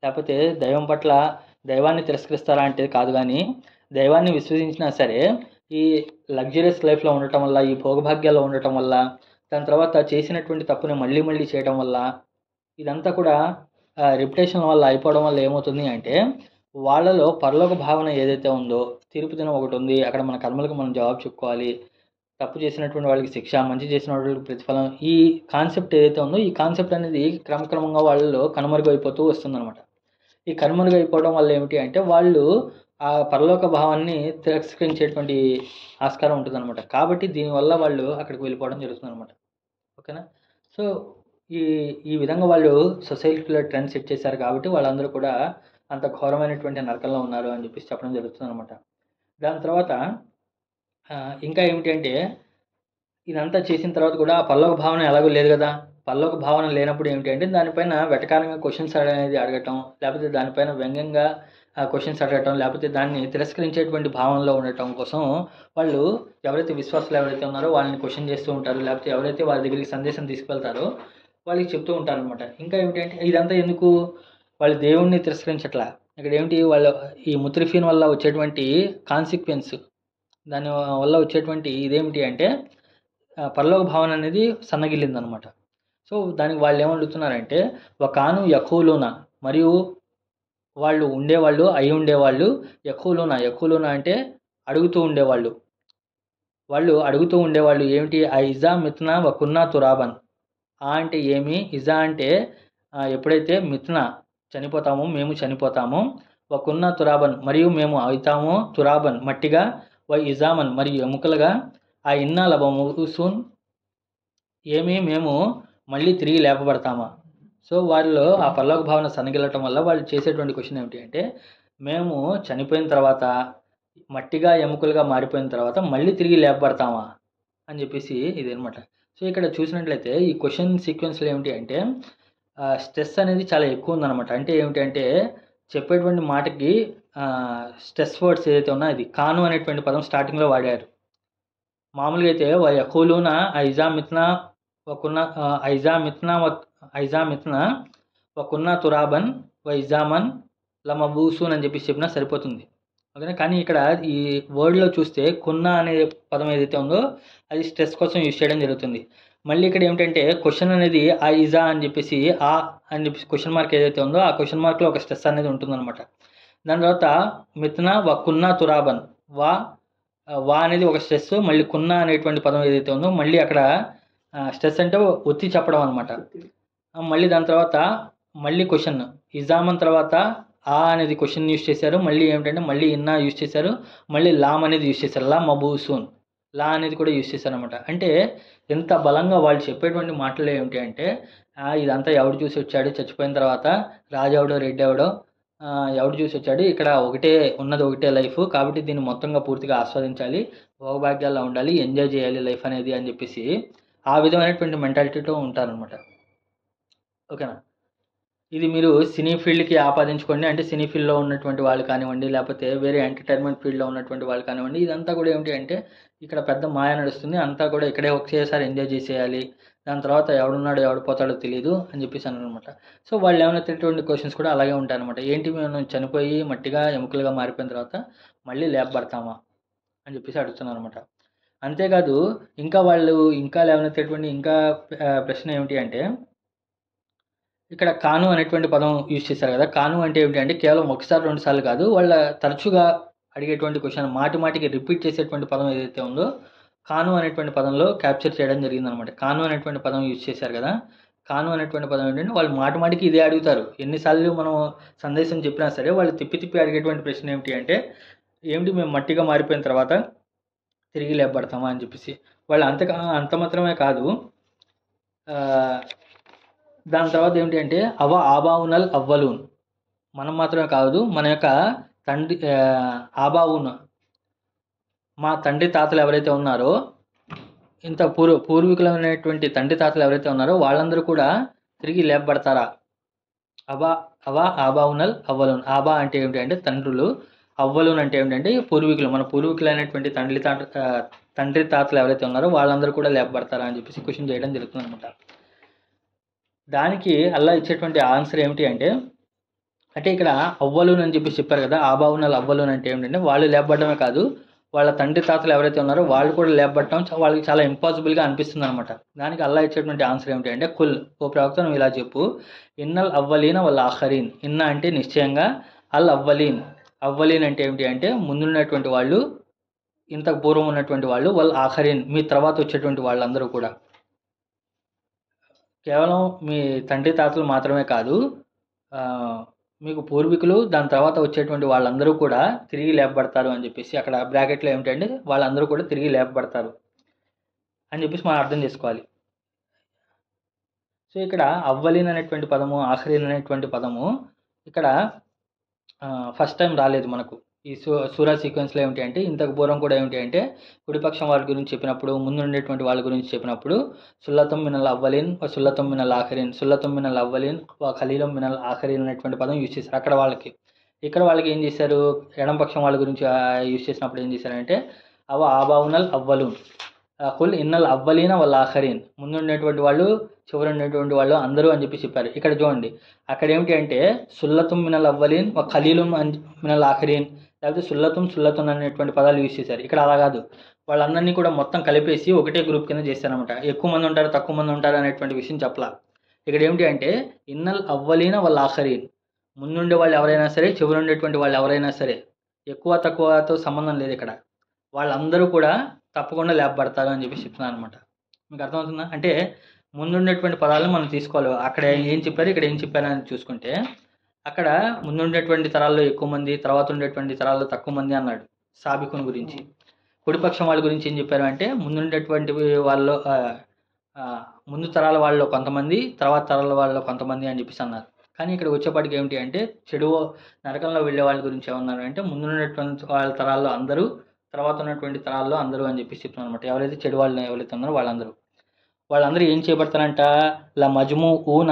లేకపోతే దైవం పట్ల దైవాన్ని తిరస్కరిస్తారా అంటే కాదు, కానీ దైవాన్ని విశ్వసించినా సరే ఈ లగ్జరియస్ లైఫ్లో ఉండటం వల్ల, ఈ భోగభాగ్యాల్లో ఉండటం వల్ల, దాని తర్వాత చేసినటువంటి తప్పుని మళ్ళీ చేయడం వల్ల ఇదంతా కూడా రెప్యుటేషన్ వల్ల అయిపోవడం వల్ల ఏమవుతుంది అంటే వాళ్ళలో పరలోక భావన ఏదైతే ఉందో, తీర్పు దినం ఒకటి ఉంది, అక్కడ మన కర్మలకు మనం జవాబు చెప్పుకోవాలి, తప్పు చేసినటువంటి వాళ్ళకి శిక్ష, మంచి చేసిన వాళ్ళకి ప్రతిఫలం, ఈ కాన్సెప్ట్ ఏదైతే ఉందో ఈ కాన్సెప్ట్ అనేది క్రమక్రమంగా వాళ్ళలో కనుమరుగైపోతూ వస్తుందన్నమాట. ఈ కనుమరుగైపోవడం వల్ల ఏమిటి అంటే వాళ్ళు ఆ పరలోక భావాన్ని తిరస్కరించేటువంటి ఆస్కారం ఉంటుందన్నమాట. కాబట్టి దీనివల్ల వాళ్ళు అక్కడికి వెళ్ళిపోవడం జరుగుతుందన్నమాట. ఓకేనా. సో ఈ విధంగా వాళ్ళు సొసైటీలో ట్రెండ్ సెట్ చేశారు కాబట్టి వాళ్ళందరూ కూడా అంత ఘోరమైనటువంటి నరకంలో ఉన్నారు అని చెప్పేసి చెప్పడం జరుగుతుంది అనమాట. దాని తర్వాత ఇంకా ఏమిటి అంటే ఇదంతా చేసిన తర్వాత కూడా ఆ పరలోక భావన ఎలాగో లేదు కదా, పరలోక భావన లేనప్పుడు ఏమిటి అంటే దానిపైన వెటకారంగా క్వశ్చన్స్ అనేది అడగటం, లేకపోతే దానిపైన వ్యంగ్యంగా క్వశ్చన్స్ అడగటం, లేకపోతే దాన్ని తిరస్కరించేటువంటి భావనలో ఉండటం కోసం వాళ్ళు ఎవరైతే విశ్వాసులు ఎవరైతే ఉన్నారో వాళ్ళని క్వశ్చన్ చేస్తూ ఉంటారు, లేకపోతే ఎవరైతే వాళ్ళ దగ్గరికి సందేశం తీసుకెళ్తారో వాళ్ళకి చెప్తూ ఉంటారనమాట. ఇంకా ఏమిటంటే ఇదంతా ఎందుకు, వాళ్ళు దేవుణ్ణి తిరస్కరించట్లా, ఇక్కడ ఏమిటి వాళ్ళ ఈ ముత్రిఫీన్ వల్ల వచ్చేటువంటి కాన్సిక్వెన్స్, దాని వల్ల వచ్చేటువంటి ఇదేమిటి అంటే పరలోక భావన అనేది సన్నగిల్లిందనమాట. సో దానికి వాళ్ళు ఏమడుగుతున్నారంటే వకాను యఖూలున, మరియు వాళ్ళు ఉండేవాళ్ళు అయి ఉండేవాళ్ళు, యఖూలున అంటే అడుగుతూ ఉండేవాళ్ళు, వాళ్ళు అడుగుతూ ఉండేవాళ్ళు ఏమిటి, ఆ ఇజా మిత్నా వకున్నా తురాబన్. ఆ అంటే ఏమి, ఇజా అంటే ఎప్పుడైతే మిత్నా చనిపోతామో, మేము చనిపోతామో, వకున్నా తురాబన్ మరియు మేము అవుతామో, తురాబన్ మట్టిగా, ఇజామన్ మరియు ఎముకలుగా, ఆ ఇన్నా లబమూసూన్ ఏమి మేము మళ్ళీ తిరిగి లేపబడతామా. సో వాళ్ళలో ఆ పరలోక భావన సన్నగిల్లటం వల్ల వాళ్ళు చేసేటువంటి క్వశ్చన్ ఏమిటి అంటే మేము చనిపోయిన తర్వాత మట్టిగా ఎముకలుగా మారిపోయిన తర్వాత మళ్ళీ తిరిగి లేపబడతామా అని చెప్పేసి ఇది అనమాట. సో ఇక్కడ చూసినట్లయితే ఈ క్వశ్చన్ సీక్వెన్స్లో ఏమిటి అంటే స్ట్రెస్ అనేది చాలా ఎక్కువ ఉందన్నమాట. అంటే ఏమిటంటే చెప్పేటువంటి మాటకి స్ట్రెస్ వర్డ్స్ ఏదైతే ఉన్నా అది కాను అనేటువంటి పదం స్టార్టింగ్లో వాడారు. మామూలుగా అయితే యఖూలున ఐజామిత్నా వకున్నా ఐజామిత్నా వకున్నా తురాబన్ ఇజామన్ లమబూసూన్ అని చెప్పి చెప్పినా సరిపోతుంది, ఓకేనా. కానీ ఇక్కడ ఈ వర్డ్లో చూస్తే కున్నా అనే పదం ఏదైతే ఉందో అది స్ట్రెస్ కోసం యూజ్ చేయడం జరుగుతుంది. మళ్ళీ ఇక్కడ ఏమిటంటే క్వశ్చన్ అనేది ఆ ఇజా అని చెప్పేసి ఆ అని చెప్పేసి క్వశ్చన్ మార్క్ ఏదైతే ఉందో ఆ క్వశ్చన్ మార్క్లో ఒక స్ట్రెస్ అనేది ఉంటుందన్నమాట. దాని తర్వాత మిత్నా వకున్నా తురాబన్, వా అనేది ఒక స్ట్రెస్, మళ్ళీ కున్నా అనేటువంటి పదం ఏదైతే ఉందో మళ్ళీ అక్కడ స్ట్రెస్ అంటే ఒత్తి చెప్పడం అనమాట. మళ్ళీ దాని తర్వాత మళ్ళీ క్వశ్చన్ ఇజామన్ తర్వాత ఆ అనేది క్వశ్చన్ యూజ్ చేశారు, మళ్ళీ ఏమిటంటే మళ్ళీ ఇన్నా యూజ్ చేశారు, మళ్ళీ లామ్ అనేది యూజ్ చేశారు, లా మబూసూన్ లా అనేది కూడా యూజ్ చేశారు అనమాట. అంటే ఎంత బలంగా వాళ్ళు చెప్పేటువంటి మాటలు ఏమిటి అంటే ఇదంతా ఎవడు చూసి వచ్చాడు, చచ్చిపోయిన తర్వాత రాజు ఎవడో రెడ్డి ఎవడో ఎవడు చూసి వచ్చాడు, ఇక్కడ ఉన్నది ఒకటే లైఫ్, కాబట్టి దీన్ని మొత్తంగా పూర్తిగా ఆస్వాదించాలి, భోగభాగ్యాల్లో ఉండాలి, ఎంజాయ్ చేయాలి లైఫ్ అనేది అని చెప్పేసి ఆ విధమైనటువంటి మెంటాలిటీతో ఉంటారనమాట, ఓకేనా. ఇది మీరు సినీ ఫీల్డ్కి ఆపాదించుకోండి, అంటే సినీ ఫీల్డ్లో ఉన్నటువంటి వాళ్ళు కానివ్వండి, లేకపోతే వేరే ఎంటర్టైన్మెంట్ ఫీల్డ్లో ఉన్నటువంటి వాళ్ళు కానివ్వండి, ఇదంతా కూడా ఏమిటి అంటే ఇక్కడ పెద్ద మాయ నడుస్తుంది, అంతా కూడా ఇక్కడే ఒకేసారి ఎంజాయ్ చేసేయాలి, దాని తర్వాత ఎవడున్నాడో ఎవడు పోతాడో తెలియదు అని చెప్పేసి అనమాట. సో వాళ్ళు ఏమైనా క్వశ్చన్స్ కూడా అలాగే ఉంటాయన్నమాట. ఏంటి మేము చనిపోయి మట్టిగా ఎముకలుగా మారిపోయిన తర్వాత మళ్ళీ లేపబడతామా అని చెప్పేసి అడుగుతున్నారు అనమాట. అంతేకాదు ఇంకా లేవనెత్తేటువంటి ప్రశ్న ఏమిటి అంటే ఇక్కడ కాను అనేటువంటి పదం యూజ్ చేశారు కదా. కాను అంటే ఏమిటి అంటే కేవలం ఒకసారి 2 సార్లు కాదు, వాళ్ళ తరచుగా అడిగేటువంటి క్వశ్చన్, మాటికి రిపీట్ చేసేటువంటి పదం ఏదైతే ఉందో కాను అనేటువంటి పదంలో క్యాప్చర్ చేయడం జరిగిందనమాట. కాను అనేటువంటి పదం యూజ్ చేశారు కదా. కాను అనేటువంటి పదం ఏంటంటే వాళ్ళు మాటికి ఇదే అడుగుతారు. ఎన్నిసార్లు మనం సందేశం చెప్పినా సరే వాళ్ళు తిప్పి అడిగేటువంటి ప్రశ్న ఏమిటి అంటే ఏమిటి మేము మట్టిగా మారిపోయిన తర్వాత తిరిగి లేపబడతామా అని చెప్పేసి. వాళ్ళు అంత మాత్రమే కాదు, దాని తర్వాత ఏమిటి అంటే ఆబావునల్ అవ్వలూన్, మనం మాత్రమే కాదు మన యొక్క తండ్రి ఆబావున్, మా తండ్రి తాతలు ఎవరైతే ఉన్నారో, ఇంత పూర్వీకులైనటువంటి తండ్రి తాతలు ఎవరైతే ఉన్నారో వాళ్ళందరూ కూడా తిరిగి లేపబడతారా. ఆబావునల్ అవ్వలూన్, ఆబా అంటే ఏమిటి అంటే తండ్రులు, అవ్వలూన్ అంటే ఏమిటంటే పూర్వీకులు, మన పూర్వీకులైనటువంటి తండ్రి తాతలు ఎవరైతే ఉన్నారో వాళ్ళందరూ కూడా లేపబడతారా అని చెప్పేసి క్వశ్చన్ చేయడం జరుగుతుంది అనమాట. దానికి అల్లా ఇచ్చేటువంటి ఆన్సర్ ఏమిటి అంటే ఇక్కడ అవ్వలూన్ అని చెప్పి చెప్పారు కదా, ఆబావునల్ అవ్వలూన్ అంటే ఏమిటంటే వాళ్ళు లేపబడమే కాదు, వాళ్ళ తండ్రి తాతలు ఎవరైతే ఉన్నారో వాళ్ళు కూడా లేపబడటం వాళ్ళకి చాలా ఇంపాసిబుల్గా అనిపిస్తుంది అనమాట. దానికి అల్లా ఇచ్చేటువంటి ఆన్సర్ ఏమిటి అంటే కుల్, ఓ ప్రవక్త నువ్వు ఇలా చెప్పు, ఇన్నల్ అవ్వలీన వాళ్ళ ఆఖరీన్, ఇన్న అంటే నిశ్చయంగా, అల్ అవ్వలీన్ అంటే ఏమిటి అంటే ముందున్నటువంటి వాళ్ళు, ఇంతకు పూర్వం ఉన్నటువంటి వాళ్ళు, వాళ్ళ ఆఖరీన్ మీ తర్వాత వచ్చేటువంటి వాళ్ళందరూ కూడా, కేవలం మీ తండ్రి తాతలు మాత్రమే కాదు, మీకు పూర్వీకులు దాని తర్వాత వచ్చేటువంటి వాళ్ళందరూ కూడా తిరిగి లేపబడతారు అని చెప్పేసి అక్కడ బ్రాకెట్లో ఏమిటంటే వాళ్ళందరూ కూడా తిరిగి లేపబడతారు అని చెప్పేసి మనం అర్థం చేసుకోవాలి. సో ఇక్కడ అవ్వలీన్ అనేటువంటి పదము, ఆఖరీన్ అనేటువంటి పదము ఇక్కడ ఫస్ట్ టైం రాలేదు మనకు. ఈ సూరా సీక్వెన్స్లో ఏమిటి అంటే ఇంతకు పూర్వం కూడా ఏమిటి అంటే కుడిపక్షం వాళ్ళ గురించి చెప్పినప్పుడు ముందు ఉండేటువంటి వాళ్ళ గురించి చెప్పినప్పుడు సుల్లతం మినల్ అవ్వలీన్ సుల్లతం మినల్ ఆఖరీన్ సుల్లతం మినల్ అవ్వలీన్ ఖలీలం మినల్ ఆఖరీన్ అనేటువంటి పదం యూజ్ చేశారు అక్కడ వాళ్ళకి. ఇక్కడ వాళ్ళకి ఏం చేశారు, ఎడంపక్షం వాళ్ళ గురించి యూజ్ చేసినప్పుడు ఏం చేశారంటే ఆబావునల్ అవ్వలూన్ కుల్ ఇన్నల్ అవ్వలీన వాళ్ళ ఆఖరీన్, ముందు ఉండేటువంటి వాళ్ళు చివరి ఉండేటువంటి వాళ్ళు అందరూ అని చెప్పి చెప్పారు. ఇక్కడ చూడండి అక్కడ ఏమిటి అంటే సుల్లతుం మినల్ అవ్వలీన్ ఖలీలుం మినల్ ఆఖరీన్, లేకపోతే సుల్లతుం అనేటువంటి పదాలు యూజ్ చేశారు. ఇక్కడ అలా కాదు, వాళ్ళందరినీ కూడా మొత్తం కలిపేసి ఒకటే గ్రూప్ కింద చేశారనమాట. ఎక్కువ మంది ఉంటారు తక్కువ మంది ఉంటారు అనేటువంటి విషయం చెప్పలా. ఇక్కడ ఏమిటి అంటే ఇన్నల్ అవ్వలీన వాళ్ళ ఆఖరీన్, ముందుండే వాళ్ళు ఎవరైనా సరే చివరి ఉండేటువంటి వాళ్ళు ఎవరైనా సరే ఎక్కువ తక్కువతో సంబంధం లేదు. ఇక్కడ వాళ్ళందరూ కూడా తప్పకుండా లేపబడతారు అని చెప్పి చెప్తున్నాను అనమాట. మీకు అర్థమవుతుందా? అంటే ముందుండేటువంటి పదాలను మనం తీసుకోవాలి. అక్కడ ఏం చెప్పారు ఇక్కడ ఏం చెప్పారు అని చూసుకుంటే అక్కడ ముందుండేటువంటి తరాల్లో ఎక్కువ మంది, తర్వాత ఉండేటువంటి తరాల్లో తక్కువ మంది అన్నాడు సాబికుని గురించి. కుడిపక్షం వాళ్ళ గురించి ఏం చెప్పారు అంటే ముందుండేటువంటి వాళ్ళు ముందు తరాల వాళ్ళలో కొంతమంది, తర్వాత తరాల వాళ్ళలో కొంతమంది అని చెప్పేసి అన్నారు. కానీ ఇక్కడ వచ్చేపాటికి ఏమిటి అంటే చెడు నరకంలో వెళ్ళే వాళ్ళ గురించి ఏమన్నారు అంటే ముందున్నటువంటి వాళ్ళ తరాల్లో అందరూ, తర్వాత ఉన్నటువంటి తరాల్లో అందరూ అని చెప్పేసి చెప్తున్నారు అనమాట. ఎవరైతే చెడు వాళ్ళు ఎవరైతే ఉన్నారో వాళ్ళందరూ ఏం చేయబడతారంట, లా మజ్మూ ఊన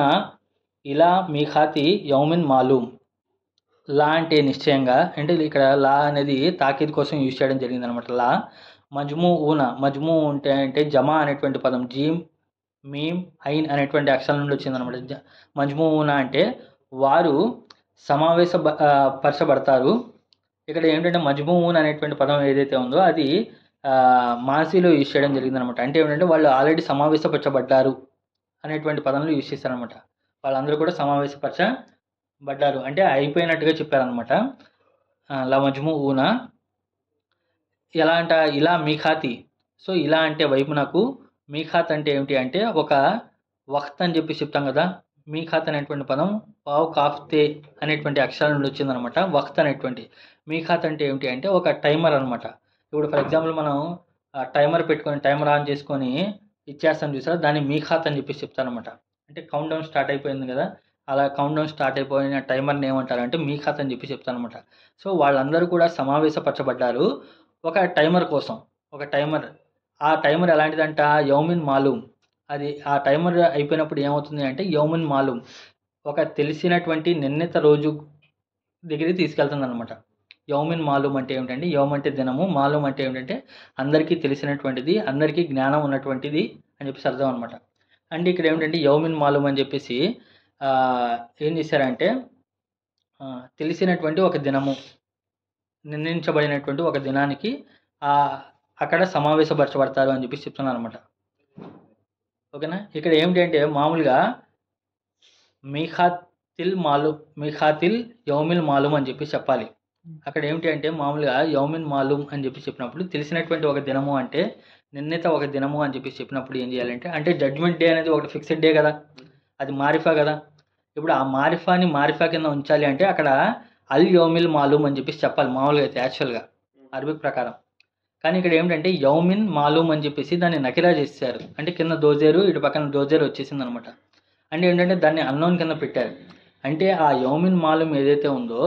ఇలా మీఖాతి యౌమిన్ మాలూమ్. లా అంటే నిశ్చయంగా, అంటే ఇక్కడ లా అనేది తాకీద్ కోసం యూజ్ చేయడం జరిగింది అనమాట. లా మజ్మూ ఊన, మజ్మూ అంటే జమా అనేటువంటి పదం జీమ్ మీమ్ ఐన్ అనేటువంటి అక్షరాల నుండి వచ్చిందనమాట. మజ్మూ ఊన అంటే వారు పరచబడతారు. ఇక్కడ ఏంటంటే మజ్మూ ఊన్ అనేటువంటి పదం ఏదైతే ఉందో అది మాసీలో యూజ్ చేయడం జరిగింది అనమాట. అంటే ఏంటంటే వాళ్ళు ఆల్రెడీ సమావేశపరచబడ్డారు అనేటువంటి పదంలో యూజ్ చేశారనమాట. వాళ్ళందరూ కూడా సమావేశపరచబడ్డారు అంటే అయిపోయినట్టుగా చెప్పారనమాట. లా మజ్మూ ఊన ఎలా అంట ఇలా మీఖాతి. సో ఇలా అంటే వైపు నాకు, మీఖాత్ అంటే ఏమిటి అంటే ఒక వక్త్ అని చెప్పి చెప్తాం కదా. మీఖాత్ అనేటువంటి పదం వావ్ కాఫ్తే అనేటువంటి అక్షరాల నుండి వచ్చిందనమాట. వక్త్ అనేటువంటి. మీఖాత్ అంటే ఏమిటి అంటే ఒక టైమర్ అనమాట. ఇప్పుడు ఫర్ ఎగ్జాంపుల్ మనం టైమర్ పెట్టుకొని టైమర్ ఆన్ చేసుకొని ఇచ్చేస్తాం చూసారా, దాన్ని మీఖాత్ అని చెప్పేసి చెప్తారనమాట. అంటే కౌంట్ డౌన్ స్టార్ట్ అయిపోయింది కదా, అలా కౌంట్ డౌన్ స్టార్ట్ అయిపోయిన టైమర్ని ఏమంటారంటే మీఖాత్ అని చెప్పి చెప్తారనమాట. సో వాళ్ళందరూ కూడా సమావేశపరచబడ్డారు ఒక టైమర్ కోసం. ఒక టైమర్, ఆ టైమర్ ఎలాంటిదంట యౌమిన్ మాలూమ్. అది ఆ టైమర్ అయిపోయినప్పుడు ఏమవుతుంది అంటే యౌమిన్ మాలూమ్ ఒక తెలిసినటువంటి నిర్ణీత రోజు దగ్గరికి తీసుకెళ్తుంది అనమాట. యౌమిన్ మాలూమ్ అంటే ఏమిటంటే యౌమ్ అంటే దినము, మాలూమ్ అంటే ఏమిటంటే అందరికీ తెలిసినటువంటిది, అందరికీ జ్ఞానం ఉన్నటువంటిది అని చెప్పేసి అర్థం అనమాట. అంటే ఇక్కడ ఏమిటంటే యౌమిన్ మాలూమ్ అని చెప్పేసి ఏం చేశారంటే తెలిసినటువంటి ఒక దినము, నిర్ణయించబడినటువంటి ఒక దినానికి అక్కడ సమావేశపరచబడతారు అని చెప్పేసి చెప్తున్నారు అనమాట. ఓకేనా. ఇక్కడ ఏమిటంటే మామూలుగా మీఖాతిల్ యౌమిల్ మాలూమ్ అని చెప్పి చెప్పాలి. అక్కడ ఏమిటి అంటే మామూలుగా యౌమిన్ మాలూమ్ అని చెప్పి చెప్పినప్పుడు తెలిసినటువంటి ఒక దినము అంటే నిర్ణీత ఒక దినము అని చెప్పి చెప్పినప్పుడు ఏం చేయాలంటే, అంటే జడ్జ్మెంట్ డే అనేది ఒకటి ఫిక్స్డ్ డే కదా, అది మారిఫా కదా. ఇప్పుడు ఆ మారిఫాని మారిఫా కింద ఉంచాలి అంటే అక్కడ అల్ యౌమిల్ మాలూమ్ అని చెప్పేసి చెప్పాలి మామూలుగా అయితే యాక్చువల్గా అరబిక్ ప్రకారం. కానీ ఇక్కడ ఏమిటంటే యౌమిన్ మాలూమ్ అని చెప్పేసి దాన్ని నకిరా చేశారు. అంటే కింద దోజేరు, ఇటు పక్కన దోజేరు వచ్చేసింది అనమాట. అంటే ఏంటంటే దాన్ని అన్నోన్ కింద పెట్టారు. అంటే ఆ యౌమిన్ మాలూమ్ ఏదైతే ఉందో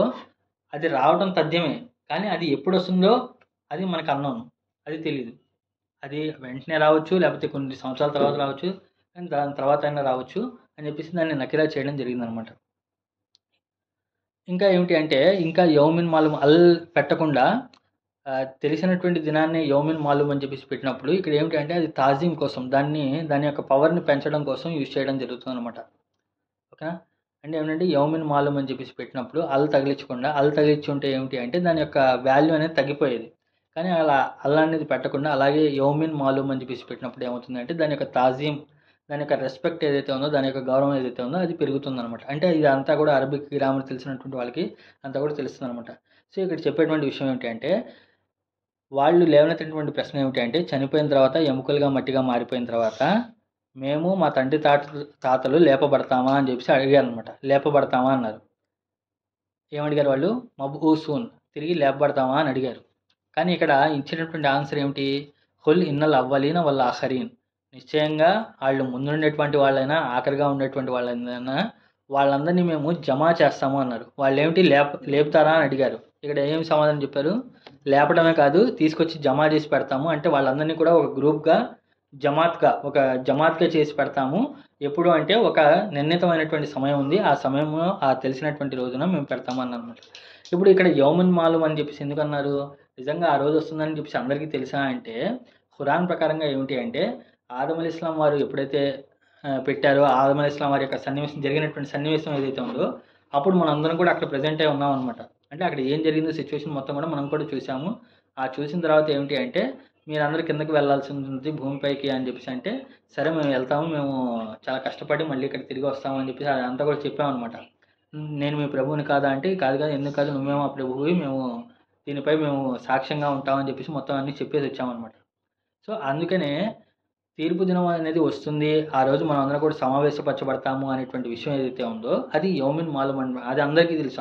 అది రావడం తథ్యమే, కానీ అది ఎప్పుడు వస్తుందో అది మనకు అన్నోన్, అది తెలీదు. అది వెంటనే రావచ్చు, లేకపోతే కొన్ని సంవత్సరాల తర్వాత రావచ్చు, కానీ దాని తర్వాత అయినా రావచ్చు అని చెప్పేసి దాన్ని నకిరా చేయడం జరిగిందనమాట. ఇంకా ఏమిటి అంటే ఇంకా యౌమిన్ మాలూమ్ అల్ పెట్టకుండా తెలిసినటువంటి దినాన్ని యౌమిన్ మాలూమ్ అని చెప్పేసి పెట్టినప్పుడు ఇక్కడ ఏమిటి అంటే అది తాజీం కోసం, దాని యొక్క పవర్ని పెంచడం కోసం యూజ్ చేయడం జరుగుతుంది అనమాట. ఓకేనా. అంటే ఏమిటంటే యౌమిన్ మాలూమ్ అని చెప్పేసి పెట్టినప్పుడు అల్ తగిలించి ఉంటే ఏమిటి అంటే దాని యొక్క వాల్యూ అనేది తగ్గిపోయేది. కానీ అలా అనేది పెట్టకుండా అలాగే యౌమిన్ మాలూమ్ అని చెప్పేసి పెట్టినప్పుడు ఏమవుతుందంటే దాని యొక్క తాజీం, దాని యొక్క రెస్పెక్ట్ ఏదైతే ఉందో, దాని యొక్క గౌరవం ఏదైతే ఉందో అది పెరుగుతుంది అనమాట. అంటే ఇది అంతా కూడా అరబిక్ గ్రామర్ తెలిసినటువంటి వాళ్ళకి అంతా కూడా తెలుస్తుంది అనమాట. సో ఇక్కడ చెప్పేటువంటి విషయం ఏమిటి అంటే వాళ్ళు లేవనెత్తినటువంటి ప్రశ్న ఏమిటి అంటే చనిపోయిన తర్వాత ఎముకలుగా మట్టిగా మారిపోయిన తర్వాత మేము మా తండ్రి తాతలు లేపబడతామా అని చెప్పేసి అడిగారు అనమాట. లేపబడతామా అన్నారు. ఏమడిగారు వాళ్ళు? మబ్ఊసూన్, తిరిగి లేపబడతామా అని అడిగారు. కానీ ఇక్కడ ఇచ్చినటువంటి ఆన్సర్ ఏమిటి? హుల్ ఇన్నల్ అవ్వలీన వల్ల ఆఖరీన్, నిశ్చయంగా వాళ్ళు ముందుండేటువంటి వాళ్ళైనా ఆఖరిగా ఉండేటువంటి వాళ్ళైనా వాళ్ళందరినీ మేము జమా చేస్తాము అన్నారు. వాళ్ళు ఏమిటి లేపుతారా అని అడిగారు. ఇక్కడ ఏం సమాధానం చెప్పారు? లేపడమే కాదు, తీసుకొచ్చి జమా చేసి పెడతాము. అంటే వాళ్ళందరినీ కూడా ఒక గ్రూప్గా, జమాత్గా చేసి పెడతాము. ఎప్పుడు అంటే ఒక నిర్ణీతమైనటువంటి సమయం ఉంది, ఆ సమయంలో ఆ తెలిసినటువంటి రోజున మేము పెడతాము అన్నమాట. ఇప్పుడు ఇక్కడ యౌమున్ మాలూమ్ అని చెప్పేసి ఎందుకన్నారు? నిజంగా ఆ రోజు వస్తుందని చెప్పేసి అందరికీ తెలుసా అంటే, ఖురాన్ ప్రకారంగా ఏమిటి అంటే, ఆదం అలైహిస్సలాం వారు ఎప్పుడైతే పెట్టారో, ఆదం అలైహిస్సలాం వారి యొక్క జరిగినటువంటి సన్నివేశం ఏదైతే ఉందో, అప్పుడు మనందరం కూడా అక్కడ ప్రెజెంట్ అయి ఉన్నాం అనమాట. అంటే అక్కడ ఏం జరిగిందో సిచ్యువేషన్ మొత్తం కూడా మనం కూడా చూసాము. ఆ చూసిన తర్వాత ఏమిటి అంటే, మీరందరూ కిందకి వెళ్ళాల్సి ఉంటుంది భూమిపైకి అని చెప్పేసి అంటే, సరే మేము వెళ్తాము, మేము చాలా కష్టపడి మళ్ళీ ఇక్కడ తిరిగి వస్తాము అని చెప్పేసి అదంతా కూడా చెప్పామన్నమాట. నేను మీ ప్రభువుని కాదా అంటే, కాదు కాదు, ఎందుకు కాదు, నువ్వేమో ఆ ప్రభువువి, మేము దీనిపై మేము సాక్ష్యంగా ఉంటామని చెప్పేసి మొత్తం అన్నీ చెప్పేసి వచ్చామన్నమాట. సో అందుకనే తీర్పు దినం అనేది వస్తుంది, ఆ రోజు మనం అందరం కూడా సమావేశపరచబడతాము అనేటువంటి విషయం ఏదైతే ఉందో, అది యౌమిన్ మాలూమ్ అని అది అందరికీ తెలుసు.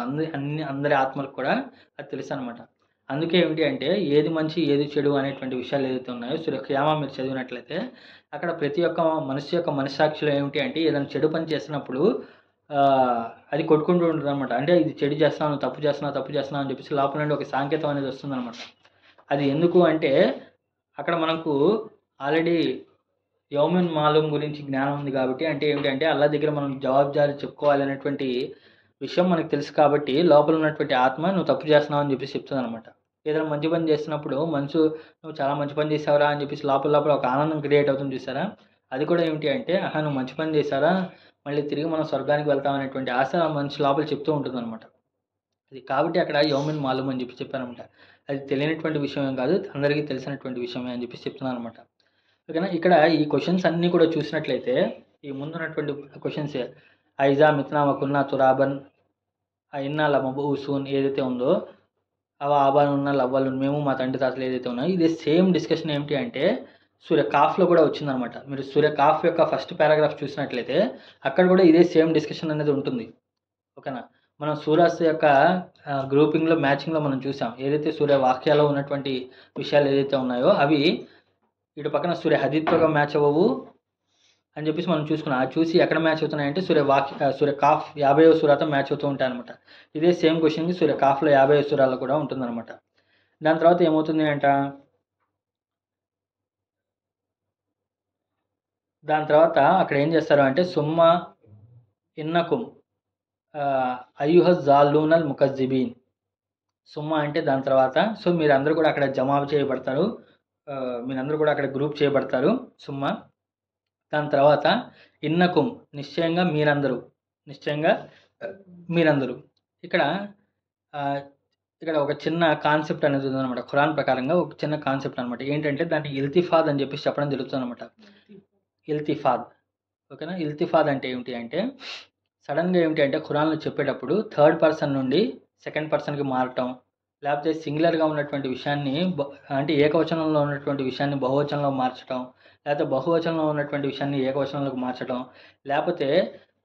అందరి ఆత్మలకు కూడా అది తెలుసు అనమాట. అందుకే ఏమిటి అంటే, ఏది మంచి ఏది చెడు అనేటువంటి విషయాలు ఏదైతే ఉన్నాయో సూరహ్ ఖియామా మీరు చదివినట్లయితే, అక్కడ ప్రతి ఒక్క మనిషి యొక్క మనస్సాక్షిలో ఏమిటి అంటే, ఏదైనా చెడు పని చేసినప్పుడు అది కొట్టుకుంటూ ఉంటుంది అనమాట. అంటే ఇది చెడు చేస్తున్నావు, తప్పు చేస్తున్నావు అని చెప్పేసి లోపల నుండి ఒక సాంకేతం అనేది వస్తుందన్నమాట. అది ఎందుకు అంటే, అక్కడ మనకు ఆల్రెడీ యౌమిన్ మాలూమ్ గురించి జ్ఞానం ఉంది కాబట్టి, అంటే ఏమిటంటే అల్లా దగ్గర మనం జవాబుదారీ చెప్పుకోవాలి అనేటువంటి విషయం మనకు తెలుసు కాబట్టి, లోపల ఉన్నటువంటి ఆత్మ నువ్వు తప్పు చేస్తున్నావు అని చెప్పేసి చెప్తుంది అనమాట. ఏదైనా మంచి పని చేస్తున్నప్పుడు నువ్వు చాలా మంచి పని చేసావురా అని చెప్పేసి లోపల లోపల ఒక ఆనందం క్రియేట్ అవుతుంది చూసారా, అది కూడా ఏమిటి అంటే, నువ్వు మంచి పని చేశారా, మళ్ళీ తిరిగి మనం స్వర్గానికి వెళ్తాం అనేటువంటి ఆశ మనిషి లోపల చెప్తూ ఉంటుంది అనమాట. అది కాబట్టి అక్కడ యౌమిన్ మాలూమ్ అని చెప్పి చెప్పారనమాట. అది తెలియనటువంటి విషయం ఏం కాదు, అందరికీ తెలిసినటువంటి విషయమే అని చెప్పేసి చెప్తున్నాను అనమాట. ఓకేనా. ఇక్కడ ఈ క్వశ్చన్స్ అన్నీ కూడా చూసినట్లయితే, ఈ ముందున్నటువంటి క్వశ్చన్స్ ఐజా మిత్నా వకున్నా తురాబన్ ఇన్నా లమబూసూన్ ఏదైతే ఉందో, అవ ఆబాన్ ఉన్న లవ్వలు మేము మా తండ్రి తాతలు ఏదైతే ఉన్నాయో, ఇదే సేమ్ డిస్కషన్ ఏమిటి అంటే సూర్య కాఫ్లో కూడా వచ్చిందనమాట. మీరు సూర్య కాఫ్ యొక్క ఫస్ట్ పారాగ్రాఫ్ చూసినట్లయితే అక్కడ కూడా ఇదే సేమ్ డిస్కషన్ అనేది ఉంటుంది. ఓకేనా. మనం సూరాస్ యొక్క గ్రూపింగ్లో మ్యాచింగ్లో మనం చూసాం, ఏదైతే సూర్య వాక్యాలో ఉన్నటువంటి విషయాలు ఏదైతే ఉన్నాయో అవి ఇటు పక్కన సూర్య హదీత్తో మ్యాచ్ అవ్వవు అని చెప్పేసి మనం చూసుకున్నాం. అది చూసి ఎక్కడ మ్యాచ్ అవుతున్నాయంటే సూర్య కాఫ్ 50వ సూరాతో మ్యాచ్ అవుతూ ఉంటాయి అనమాట. ఇదే సేమ్ క్వశ్చన్కి సూర్య కాఫ్లో 50వ సూరాలో కూడా ఉంటుందన్నమాట. దాని తర్వాత ఏమవుతుంది అంట, దాని తర్వాత అక్కడ ఏం చేస్తారు అంటే, సుమ్మ ఇన్నకుం అయ్యుహ జాలూనల్ ముకజ్జిబీన్. సుమ్మ అంటే దాని తర్వాత, సో మీరందరూ కూడా అక్కడ జమాబు చేయబడతారు, మీరందరూ కూడా అక్కడ గ్రూప్ చేయబడతారు సుమ్మ. దాని తర్వాత ఇన్నకుం నిశ్చయంగా మీరందరూ ఇక్కడ ఒక చిన్న కాన్సెప్ట్ అనేది ఉందన్నమాట. ఖురాన్ ప్రకారంగా ఒక చిన్న కాన్సెప్ట్ అనమాట. ఏంటంటే దాన్ని ఇల్తిఫాద్ అని చెప్పేసి చెప్పడం జరుగుతుంది అనమాట. ఇల్తిఫాద్. ఓకేనా. ఇల్తిఫాద్ అంటే ఏమిటి అంటే, సడన్గా ఏమిటి అంటే ఖురాన్లో చెప్పేటప్పుడు థర్డ్ పర్సన్ నుండి సెకండ్ పర్సన్కి మారటం, లేకపోతే సింగులర్గా ఉన్నటువంటి విషయాన్ని అంటే ఏకవచనంలో ఉన్నటువంటి విషయాన్ని బహువచనంలో మార్చడం, లేకపోతే బహువచనంలో ఉన్నటువంటి విషయాన్ని ఏకవచనంలోకి మార్చడం, లేకపోతే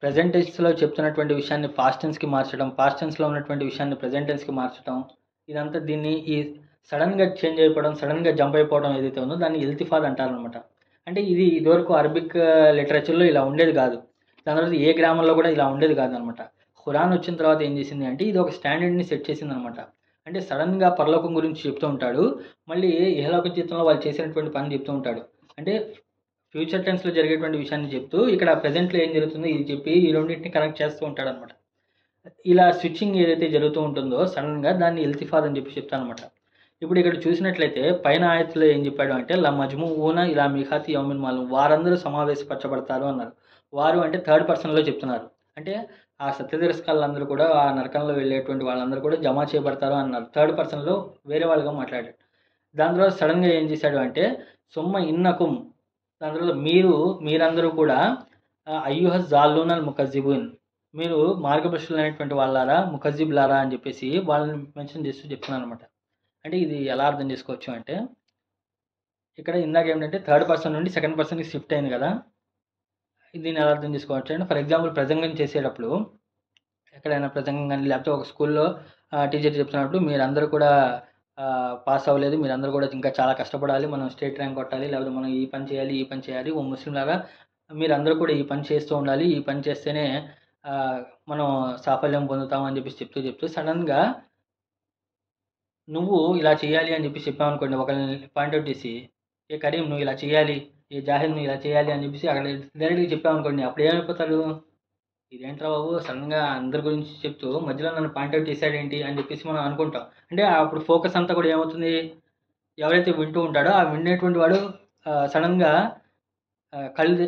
ప్రెజెంట్ టెన్స్లో చెప్తున్నటువంటి విషయాన్ని పాస్ట్ టెన్స్కి మార్చడం, పాస్ట్ టెన్స్లో ఉన్నటువంటి విషయాన్ని ప్రెజెంట్ టెన్స్కి మార్చడం, ఇదంతా దీన్ని ఈ సడన్గా చేంజ్ అయిపోవడం, సడన్గా జంప్ అయిపోవడం ఏదైతే ఉందో దాన్ని ఇల్తిఫాద్ అంటారనమాట. అంటే ఇది ఇదివరకు అరబిక్ లిటరేచర్లో ఇలా ఉండేది కాదు, దాని తర్వాత ఏ గ్రామంలో కూడా ఇలా ఉండేది కాదనమాట. ఖురాన్ వచ్చిన తర్వాత ఏం చేసింది అంటే, ఇది ఒక స్టాండర్డ్ని సెట్ చేసింది అనమాట. అంటే సడన్గా పరలోకం గురించి చెప్తూ ఉంటాడు, మళ్ళీ ఇహలోక జీవితంలో వాళ్ళు చేసినటువంటి పని చెప్తూ ఉంటాడు. అంటే ఫ్యూచర్ టెన్స్లో జరిగేటువంటి విషయాన్ని చెప్తూ ఇక్కడ ప్రజెంట్లో ఏం జరుగుతుందో ఇది చెప్పి ఈ రెండింటిని కనెక్ట్ చేస్తూ ఉంటాడు అనమాట. ఇలా స్విచ్చింగ్ ఏదైతే జరుగుతూ ఉంటుందో సడన్గా దాన్ని ఇల్తిఫాద్ అని చెప్పి చెప్తాను అనమాట. ఇప్పుడు ఇక్కడ చూసినట్లయితే పైన ఆయతలో ఏం చెప్పాడు అంటే, ల మజ్మూఊన ఇలా మిఖాతి యౌమిన్ మాలూమ్, వారందరూ సమావేశపరచబడతారు అన్నారు. వారు అంటే థర్డ్ పర్సన్లో చెప్తున్నారు. అంటే ఆ సత్యతిరస్కారులందరూ కూడా, ఆ నరకంలో వెళ్ళేటువంటి వాళ్ళందరూ కూడా జమా చేయబడతారు అన్నారు. థర్డ్ పర్సన్లో వేరే వాళ్ళుగా మాట్లాడాడు. దాని తర్వాత సడన్గా ఏం చేశాడు అంటే, సుమ్మ ఇన్నకుం, దాని తర్వాత మీరందరూ కూడా అయ్యుహ జాలూనల్ ముకజ్జిబున్, మీరు మార్గభ్రష్టులు అనేటువంటి వాళ్ళారా, ముకజ్జిబ్లారా అని చెప్పేసి వాళ్ళని మెన్షన్ చేస్తూ చెప్తున్నాను అనమాట. అంటే ఇది ఎలా అర్థం చేసుకోవచ్చు అంటే, ఇక్కడ ఇందాక ఏమిటంటే థర్డ్ పర్సన్ నుండి సెకండ్ పర్సన్కి షిఫ్ట్ అయింది కదా, దీన్ని ఎలా అర్థం చేసుకోవచ్చు అంటే, ఫర్ ఎగ్జాంపుల్ ప్రసంగం చేసేటప్పుడు ఎక్కడైనా ప్రసంగం కానీ లేకపోతే ఒక స్కూల్లో టీచర్ చెప్తున్నప్పుడు మీరందరూ కూడా పాస్ అవ్వలేదు, మీరందరూ కూడా ఇంకా చాలా కష్టపడాలి, మనం స్టేట్ ర్యాంక్ కొట్టాలి, లేకపోతే మనం ఈ పని చేయాలి, ఓ ముస్లిం లాగా మీరందరూ కూడా ఈ పని చేస్తూ ఉండాలి, ఈ పని చేస్తేనే మనం సాఫల్యం పొందుతాం అని చెప్పి చెప్తూ సడన్గా నువ్వు ఇలా చేయాలి అని చెప్పి చెప్పామనుకోండి, ఒకరిని పాయింట్అవుట్ చేసి, ఏ కరీం నువ్వు ఇలా చేయాలి, ఏ జాహిద్ నువ్వు ఇలా చేయాలి అని చెప్పేసి అక్కడ డైరెక్ట్గా చెప్పామనుకోండి, అప్పుడు ఏమైపోతారు, ఇదేంట్రా బాబు సడన్గా అందరి గురించి చెప్తూ మధ్యలో నన్ను పాయింట్అవుట్ చేశాడేంటి అని చెప్పేసి మనం అనుకుంటాం. అంటే అప్పుడు ఫోకస్ అంతా కూడా ఏమవుతుంది, ఎవరైతే వింటూ ఉంటాడో ఆ వినేటువంటి వాడు సడన్గా కళ్ళు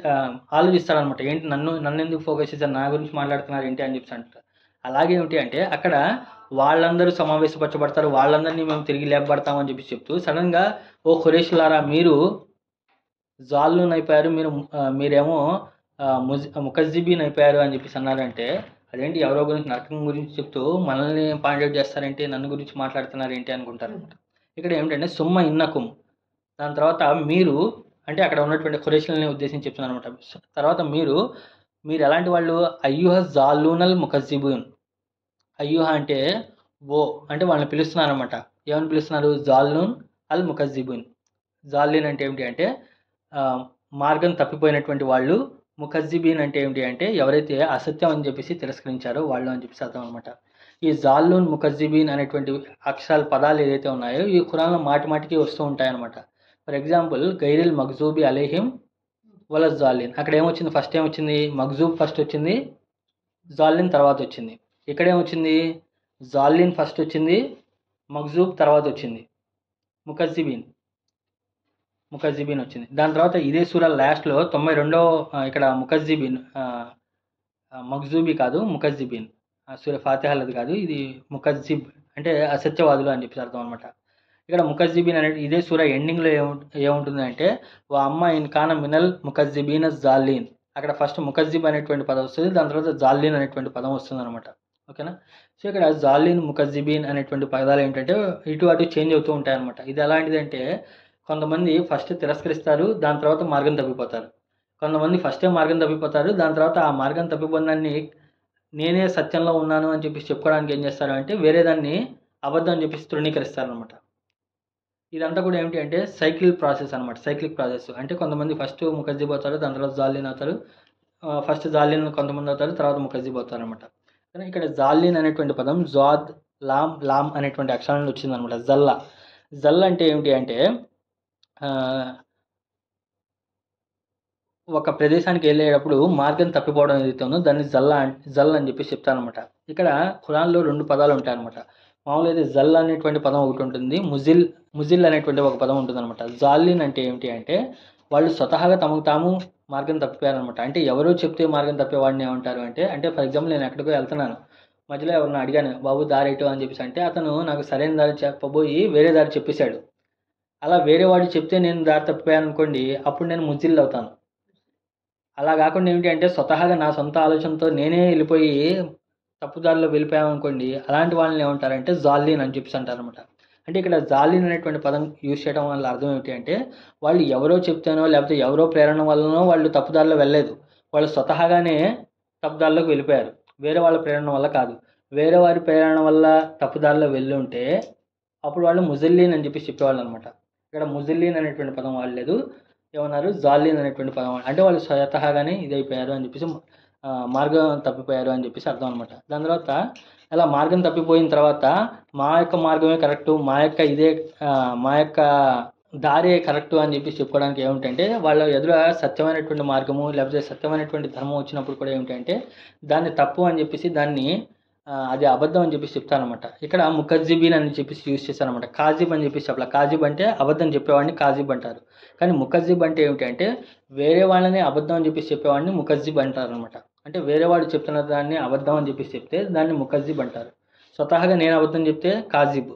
ఆలోచిస్తాడనమాట, ఏంటి నన్ను నన్ను ఎందుకు ఫోకస్ చేశారు, నా గురించి మాట్లాడుతున్నారు ఏంటి అని చెప్పేసి అంటారు. అలాగే ఏంటి అంటే అక్కడ వాళ్ళందరూ సమావేశపరచబడతారు, వాళ్ళందరినీ మేము తిరిగి లేపబడతామని చెప్పి చెప్తూ సడన్గా, ఓ ఖురేషులారా మీరు జాల్నూన్ అయిపోయారు, మీరేమో ముకజ్జిబీన్ అయిపోయారు అని చెప్పేసి అన్నారంటే, అదేంటి ఎవరో గురించి నరకం గురించి చెప్తూ మనల్ని పాయింట్అవుట్ చేస్తారేంటి, నన్ను గురించి మాట్లాడుతున్నారు ఏంటి అనుకుంటారు. ఇక్కడ ఏమిటంటే సుమ్మ ఇన్నకుం, దాని తర్వాత మీరు, అంటే అక్కడ ఉన్నటువంటి ఖురేషులని ఉద్దేశించి చెప్తున్నాను అనమాట. తర్వాత మీరు ఎలాంటి వాళ్ళు, అయ్యుహ జాలూనల్ ముకజ్జిబూన్. అయ్యుహ అంటే ఓ, అంటే వాళ్ళని పిలుస్తున్నారు అనమాట. ఏమని పిలుస్తున్నారు, జాలూన్ అల్ ముకజ్జిబూన్. జాలిన్ అంటే ఏమిటి అంటే మార్గం తప్పిపోయినటువంటి వాళ్ళు. ముకజ్జిబీన్ అంటే ఏమిటి అంటే ఎవరైతే అసత్యం అని చెప్పేసి తిరస్కరించారో వాళ్ళు అని చెప్పేసి అర్థం అనమాట. ఈ జాల్లూన్ ముకజ్జిబీన్ అనేటువంటి అక్షరాల పదాలు ఏదైతే ఉన్నాయో ఈ ఖురాన్లో మాటి మాటికి వస్తూ ఉంటాయన్నమాట. ఫర్ ఎగ్జాంపుల్ గైరిల్ మగ్జూబి అలైహిం వల జాలిన్, అక్కడ ఏమొచ్చింది, ఫస్ట్ ఏమొచ్చింది, మగ్జూబ్ ఫస్ట్ వచ్చింది, జాలిన్ తర్వాత వచ్చింది. ఇక్కడ ఏమొచ్చింది, జాలిన్ ఫస్ట్ వచ్చింది, మగ్జూబ్ తర్వాత వచ్చింది, ముకజ్జిబీన్ వచ్చింది. దాని తర్వాత ఇదే సూరా లాస్ట్లో 92వ ఇక్కడ ముకజ్జిబీన్, మగ్జూబీ కాదు ముకజ్జిబీన్, సూరా ఫాతిహాలది కాదు, ఇది ముకజ్జిబ్ అంటే అసత్యవాదులు అని చెప్పి అర్థం అనమాట. ఇక్కడ ముకజ్జిబీన్ అనేది ఇదే సూరా ఎండింగ్లో ఏముంటుంది అంటే, వా అమ్మ ఇన్ కాన మినల్ ముకజ్జిబీన్ జాలీన్. అక్కడ ఫస్ట్ ముకజ్జిబ్ అనేటువంటి పదం వస్తుంది, దాని తర్వాత జాలీన్ అనేటువంటి పదం వస్తుంది అనమాట. ఓకేనా. సో ఇక్కడ జాలీన్ ముకజ్జిబీన్ అనేటువంటి పదాలు ఏంటంటే ఇటు అటు చేంజ్ అవుతూ ఉంటాయి అనమాట. ఇది ఎలాంటిది అంటే, కొంతమంది ఫస్ట్ తిరస్కరిస్తారు, దాని తర్వాత మార్గం తప్పిపోతారు. కొంతమంది ఫస్టే మార్గం తప్పిపోతారు, దాని తర్వాత ఆ మార్గం తప్పిపోయిందాన్ని నేనే సత్యంలో ఉన్నాను అని చెప్పి చెప్పుకోవడానికి ఏం చేస్తారు అంటే వేరే దాన్ని అబద్ధం అని చెప్పేసి తృణీకరిస్తారు అనమాట. ఇదంతా కూడా ఏమిటి అంటే సైక్లిక్ ప్రాసెస్ అనమాట. సైక్లిక్ ప్రాసెస్ అంటే కొంతమంది ఫస్ట్ ముకజ్జిబ్ అవుతారు, దాని తర్వాత జాలీన్ అవుతారు, ఫస్ట్ జాలీన్ కొంతమంది అవుతారు, తర్వాత ముకజ్జిబ్ అవుతారు అనమాట. కానీ ఇక్కడ జాలీన్ అనేటువంటి పదం జాద్ లామ్ అనేటువంటి అక్షరాలను వచ్చిందనమాట. జల్ల అంటే ఏమిటి అంటే ఒక ప్రదేశానికి వెళ్ళేటప్పుడు మార్గం తప్పిపోవడం ఏదైతే ఉందో దాన్ని జల్ అని చెప్పి చెప్తానమాట. ఇక్కడ ఖురాన్లో 2 పదాలు ఉంటాయన్నమాట. మామూలుగా అయితే జల్ అనేటువంటి పదం ఒకటి ఉంటుంది, ముజిల్ అనేటువంటి ఒక పదం ఉంటుంది అనమాట. జాలిన్ అంటే ఏమిటి అంటే వాళ్ళు స్వతహాగా తమకు తాము మార్గం తప్పిపోయారనమాట. అంటే ఎవరో చెప్తే మార్గం తప్పేవాడిని ఏమంటారు అంటే ఫర్ ఎగ్జాంపుల్ నేను ఎక్కడికో వెళ్తున్నాను, మధ్యలో ఎవరిని అడిగాను బాబు దారి ఎటు అని చెప్పేసి అంటే అతను నాకు సరైన దారి చెప్పబోయి వేరే దారి చెప్పేశాడు. అలా వేరే వాడు చెప్తే నేను దారి తప్పిపోయాను అనుకోండి, అప్పుడు నేను ముజిల్ అవుతాను. అలా కాకుండా ఏమిటి అంటే స్వతహాగా నా సొంత ఆలోచనతో నేనే వెళ్ళిపోయి తప్పుదారిలో వెళ్ళిపోయాను అనుకోండి, అలాంటి వాళ్ళని ఏమంటారంటే జాలీన్ అని చెప్పేసి అంటారనమాట. అంటే ఇక్కడ జాలీన్ అనేటువంటి పదం యూజ్ చేయడం వల్ల అర్థం ఏమిటి అంటే వాళ్ళు ఎవరో చెప్తానో లేకపోతే ఎవరో ప్రేరణ వల్లనో వాళ్ళు తప్పుదారిలో వెళ్ళలేదు, వాళ్ళు స్వతహాగానే తప్పుదారిలోకి వెళ్ళిపోయారు, వేరే వాళ్ళ ప్రేరణ వల్ల కాదు. వేరే వారి ప్రేరణ వల్ల తప్పుదారిలో వెళ్ళి ఉంటే అప్పుడు వాళ్ళు ముజల్లీన్ అని చెప్పేసి చెప్పేవాళ్ళు అనమాట. ఇక్కడ ముజల్లీన్ అనేటువంటి పదం వాడలేదు, ఏమన్నారు, జాలీన్ అనేటువంటి పదం. అంటే వాళ్ళు స్వతహాగానే ఇదైపోయారు అని చెప్పేసి మార్గం తప్పిపోయారు అని చెప్పేసి అర్థం అనమాట. దాని తర్వాత అలా మార్గం తప్పిపోయిన తర్వాత మా యొక్క మార్గమే కరెక్టు, మా యొక్క దారే కరెక్టు అని చెప్పేసి చెప్పుకోవడానికి ఏమిటంటే వాళ్ళ ఎదురు సత్యమైనటువంటి మార్గము లేకపోతే సత్యమైనటువంటి ధర్మం వచ్చినప్పుడు కూడా ఏమిటంటే దాన్ని తప్పు అని చెప్పేసి దాన్ని అది అబద్ధం అని చెప్పేసి చెప్తానమాట. ఇక్కడ ముకజ్జిబీన్ అని చెప్పేసి యూజ్ చేశారనమాట. కాజిబ్ అని చెప్పేసి చెప్పాలి. కాజిబ్ అంటే అబద్ధం చెప్పేవాడిని కాజిబ్ అంటారు. కానీ ముకజ్జిబ్ అంటే ఏమిటి అంటే వేరే వాళ్ళని అబద్ధం అని చెప్పేసి చెప్పేవాడిని ముకజ్జిబ్ అంటారు అనమాట. అంటే వేరే వాడు చెప్తున్న దాన్ని అబద్ధం అని చెప్పేసి చెప్తే దాన్ని ముకజ్జిబ్ అంటారు. స్వతహాగా నేను అబద్ధం చెప్తే కాజిబ్,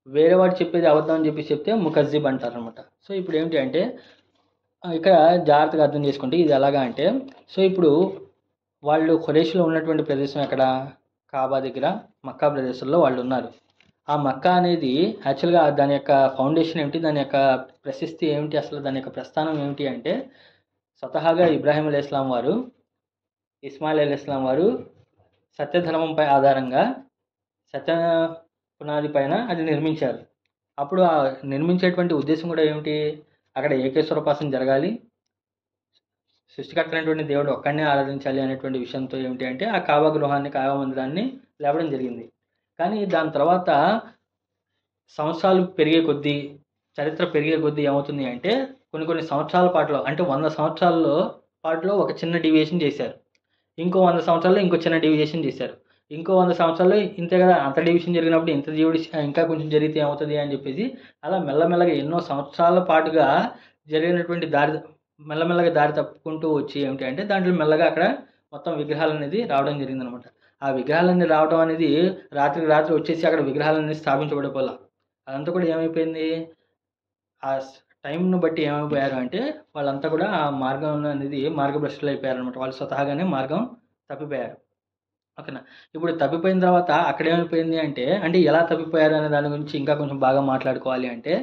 వేరే వాడు చెప్పేది అబద్ధం అని చెప్పేసి చెప్తే ముకజ్జిబ్ అంటారు అనమాట. సో ఇప్పుడు ఏమిటి అంటే ఇక్కడ జాగ్రత్తగా అర్థం చేసుకుంటే ఇది ఎలాగా అంటే, సో ఇప్పుడు వాళ్ళు ఖురేష్లో ఉన్నటువంటి ప్రదేశం ఎక్కడ, కాబా దగ్గర మక్కా ప్రదేశంలో వాళ్ళు ఉన్నారు. ఆ మక్కా అనేది యాక్చువల్గా దాని యొక్క ఫౌండేషన్ ఏమిటి, దాని యొక్క ప్రశస్తి ఏమిటి, అసలు దాని యొక్క ప్రస్థానం ఏమిటి అంటే స్వతహాగా ఇబ్రాహీం అలైహిస్సలాం వారు, ఇస్మాయిల్ అలైహిస్సలాం వారు సత్యధర్మంపై ఆధారంగా సత్య పునాది పైన అది నిర్మించారు. అప్పుడు ఆ నిర్మించేటువంటి ఉద్దేశం కూడా ఏమిటి, అక్కడ ఏకేశ్వరోపాసన జరగాలి, సృష్టికర్త అయినటువంటి దేవుడు ఒక్కడనే ఆరాధించాలి అనేటువంటి విషయంతో ఏమిటి అంటే ఆ కాబా గృహాన్ని, కాబా మందిరాన్ని లేపడం జరిగింది. కానీ దాని తర్వాత సంవత్సరాలు పెరిగే కొద్దీ, చరిత్ర పెరిగే కొద్దీ ఏమవుతుంది అంటే కొన్ని కొన్ని సంవత్సరాల పాటులో, అంటే 100 సంవత్సరాల్లో పాటులో ఒక చిన్న డీవియేషన్ చేశారు. ఇంకో 100 సంవత్సరాల్లో ఇంకో చిన్న డీవియేషన్ చేశారు. ఇంకో 100 సంవత్సరాల్లో ఇంతే కదా, అంత డివిజన్ జరిగినప్పుడు ఇంత ఇంకా కొంచెం జరిగితే ఏమవుతుంది అని చెప్పేసి అలా మెల్లమెల్లగా ఎన్నో సంవత్సరాల పాటుగా జరిగినటువంటి మెల్లమెల్లగా దారి తప్పుకుంటూ వచ్చి ఏమిటి అంటే దాంట్లో మెల్లగా అక్కడ మొత్తం విగ్రహాలు అనేది రావడం జరిగిందనమాట. ఆ విగ్రహాలన్నీ రావడం అనేది రాత్రికి రాత్రి వచ్చేసి అక్కడ విగ్రహాలన్నీ స్థాపించబడిపోలా. అదంతా కూడా ఏమైపోయింది, ఆ టైంను బట్టి ఏమైపోయారు అంటే వాళ్ళంతా కూడా ఆ మార్గం అనేది మార్గభ్రష్టులు అయిపోయారు అనమాట. వాళ్ళు స్వతహాగానే మార్గం తప్పిపోయారు. ఓకేనా. ఇప్పుడు తప్పిపోయిన తర్వాత అక్కడ ఏమైపోయింది అంటే ఎలా తప్పిపోయారు అనే దాని గురించి ఇంకా కొంచెం బాగా మాట్లాడుకోవాలి అంటే,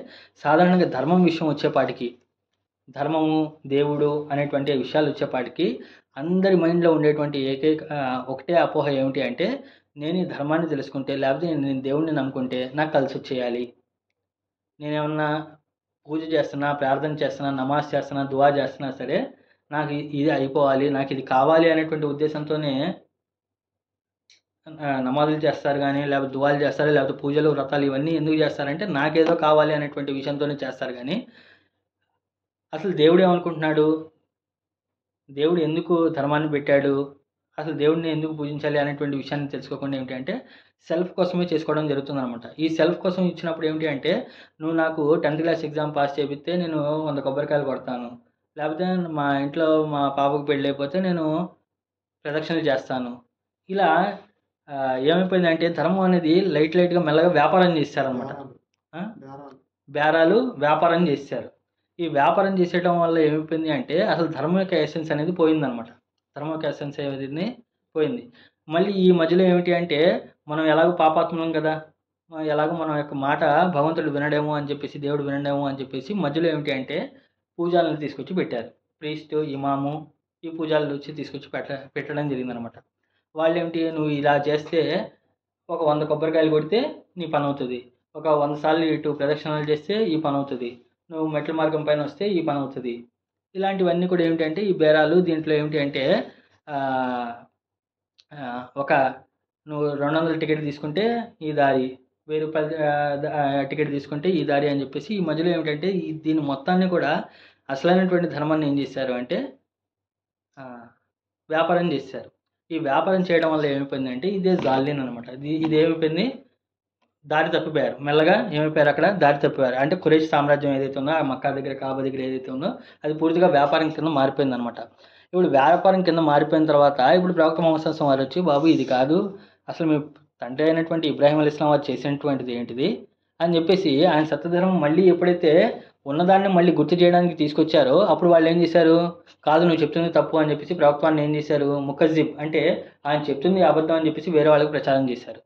సాధారణంగా ధర్మం విషయం వచ్చేపాటికి, ధర్మము, దేవుడు అనేటువంటి విషయాలు వచ్చేపాటికి అందరి మైండ్లో ఉండేటువంటి ఒకటే అపోహ ఏమిటి అంటే, నేను ఈ ధర్మాన్ని తెలుసుకుంటే, లేకపోతే నేను దేవుడిని నమ్ముకుంటే నాకు కలిసి వచ్చేయాలి. నేనేమన్నా పూజ చేస్తున్నా, ప్రార్థన చేస్తున్నా, నమాజ్ చేస్తున్నా, దువా చేస్తున్నా సరే నాకు ఇది అయిపోవాలి, నాకు ఇది కావాలి అనేటువంటి ఉద్దేశంతోనే నమాజులు చేస్తారు కానీ, లేకపోతే దువాలు చేస్తారు, లేకపోతే పూజలు, వ్రతాలు ఇవన్నీ ఎందుకు చేస్తారంటే నాకేదో కావాలి అనేటువంటి విషయంతోనే చేస్తారు. కానీ అసలు దేవుడు ఏమనుకుంటున్నాడు, దేవుడు ఎందుకు ధర్మాన్ని పెట్టాడు, అసలు దేవుడిని ఎందుకు పూజించాలి అనేటువంటి విషయాన్ని తెలుసుకోకుండా ఏమిటి అంటే సెల్ఫ్ కోసమే చేసుకోవడం జరుగుతుందన్నమాట. ఈ సెల్ఫ్ కోసం ఇచ్చినప్పుడు ఏమిటి అంటే, నువ్వు నాకు 10th క్లాస్ ఎగ్జామ్ పాస్ చేపిస్తే నేను 100 కొబ్బరికాయలు కొడతాను, లేకపోతే మా ఇంట్లో మా పాపకు పెళ్ళి అయిపోతే నేను ప్రదక్షిణలు చేస్తాను. ఇలా ఏమైపోయిందంటే ధర్మం అనేది లైట్గా మెల్లగా వ్యాపారం చేశారనమాట. బేరాలు వ్యాపారం చేశారు. ఈ వ్యాపారం చేసేయడం వల్ల ఏమైపోయింది అంటే అసలు ధర్మం యొక్క ఎసెన్స్ అనేది పోయిందనమాట. ధర్మం యొక్క ఎసెన్స్ అనేది పోయింది. మళ్ళీ ఈ మధ్యలో ఏమిటి అంటే మనం ఎలాగో పాపాత్మలం కదా, ఎలాగో మన యొక్క మాట భగవంతుడు వినడేమో అని చెప్పేసి, దేవుడు వినడేమో అని చెప్పేసి మధ్యలో ఏమిటి అంటే పూజాలను తీసుకొచ్చి పెట్టారు. ప్రీస్టు, ఇమాము ఈ పూజలు వచ్చి తీసుకొచ్చి పెట్టడం జరిగిందనమాట. వాళ్ళు ఏమిటి, నువ్వు ఇలా చేస్తే ఒక 100 కొబ్బరికాయలు కొడితే నీ పని అవుతుంది, ఒక 100 సార్లు ఇటు ప్రదక్షిణాలు చేస్తే ఈ పని అవుతుంది, నువ్వు మెట్ల మార్గం పైన వస్తే ఈ పని అవుతుంది. ఇలాంటివన్నీ కూడా ఏమిటంటే ఈ బేరాలు. దీంట్లో ఏమిటి అంటే ఒక నువ్వు 200 టికెట్ తీసుకుంటే ఈ దారి, 1000 రూపాయల టికెట్ తీసుకుంటే ఈ దారి అని చెప్పేసి ఈ మధ్యలో ఏమిటంటే దీని మొత్తాన్ని కూడా అసలైనటువంటి ధర్మాన్ని ఏం చేశారు అంటే వ్యాపారం చేశారు. ఈ వ్యాపారం చేయడం వల్ల ఏమైపోయిందంటే ఇదే జాలిన్ అనమాట. ఇది ఏమైపోయింది, దారి తప్పిపోయారు. మెల్లగా ఏమైపోయారు, అక్కడ దారి తప్పిపోయారు. అంటే ఖురేష్ సామ్రాజ్యం ఏదైతే ఉందో, ఆ మక్కా దగ్గర, కాబా దగ్గర ఏదైతే ఉందో అది పూర్తిగా వ్యాపారం కింద మారిపోయింది అనమాట. ఇప్పుడు వ్యాపారం కింద మారిపోయిన తర్వాత ఇప్పుడు ప్రవక్త ముహమ్మద్ సల్లల్లాహు అలైహి వసల్లం వారు వచ్చి, బాబు ఇది కాదు, అసలు మీ తండ్రి అయినటువంటి ఇబ్రాహీం అలైహిస్సలాం వారు చేసినటువంటిది ఏంటిది అని చెప్పేసి ఆయన సత్యధర్మం మళ్ళీ ఎప్పుడైతే ఉన్నదాన్ని మళ్ళీ గుర్తు చేయడానికి తీసుకొచ్చారో అప్పుడు వాళ్ళు ఏం చేశారు, కాదు నువ్వు చెప్తుంది తప్పు అని చెప్పేసి ప్రవక్తాన్ని ఏం చేశారు, ముకజ్జిబ్ అంటే ఆయన చెప్తుంది అబద్ధం అని చెప్పేసి వేరే వాళ్ళకి ప్రచారం చేశారు.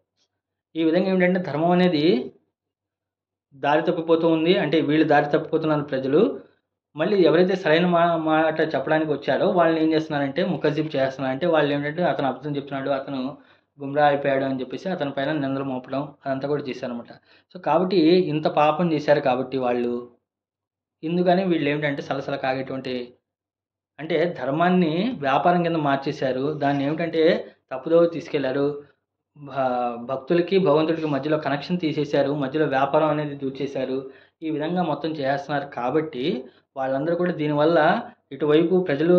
ఈ విధంగా ఏమిటంటే ధర్మం అనేది దారి తప్పిపోతూ ఉంది. అంటే వీళ్ళు దారి తప్పిపోతున్నారు ప్రజలు. మళ్ళీ ఎవరైతే సరైన మాట చెప్పడానికి వచ్చారో వాళ్ళని ఏం చేస్తున్నారంటే ముకజ్జిబ్ చేస్తున్నారు. అంటే వాళ్ళు ఏంటంటే అతను అబద్ధం చెప్తున్నాడు, అతను గుమ్రా అయిపోయాడు అని చెప్పేసి అతని పైన నిందలు మోపడం అదంతా కూడా చేశారనమాట. సో కాబట్టి ఇంత పాపం చేశారు కాబట్టి వాళ్ళు ఎందుకని వీళ్ళు ఏమిటంటే సలసల కాగేటువంటి, అంటే ధర్మాన్ని వ్యాపారం కింద మార్చేశారు. దాన్ని ఏమిటంటే తప్పుదోవ తీసుకెళ్లారు. భక్తులకి భగవంతుడికి మధ్యలో కనెక్షన్ తీసేశారు, మధ్యలో వ్యాపారం అనేది దూర్చేశారు. ఈ విధంగా మొత్తం చేస్తున్నారు కాబట్టి వాళ్ళందరూ కూడా దీనివల్ల ఇటువైపు ప్రజలు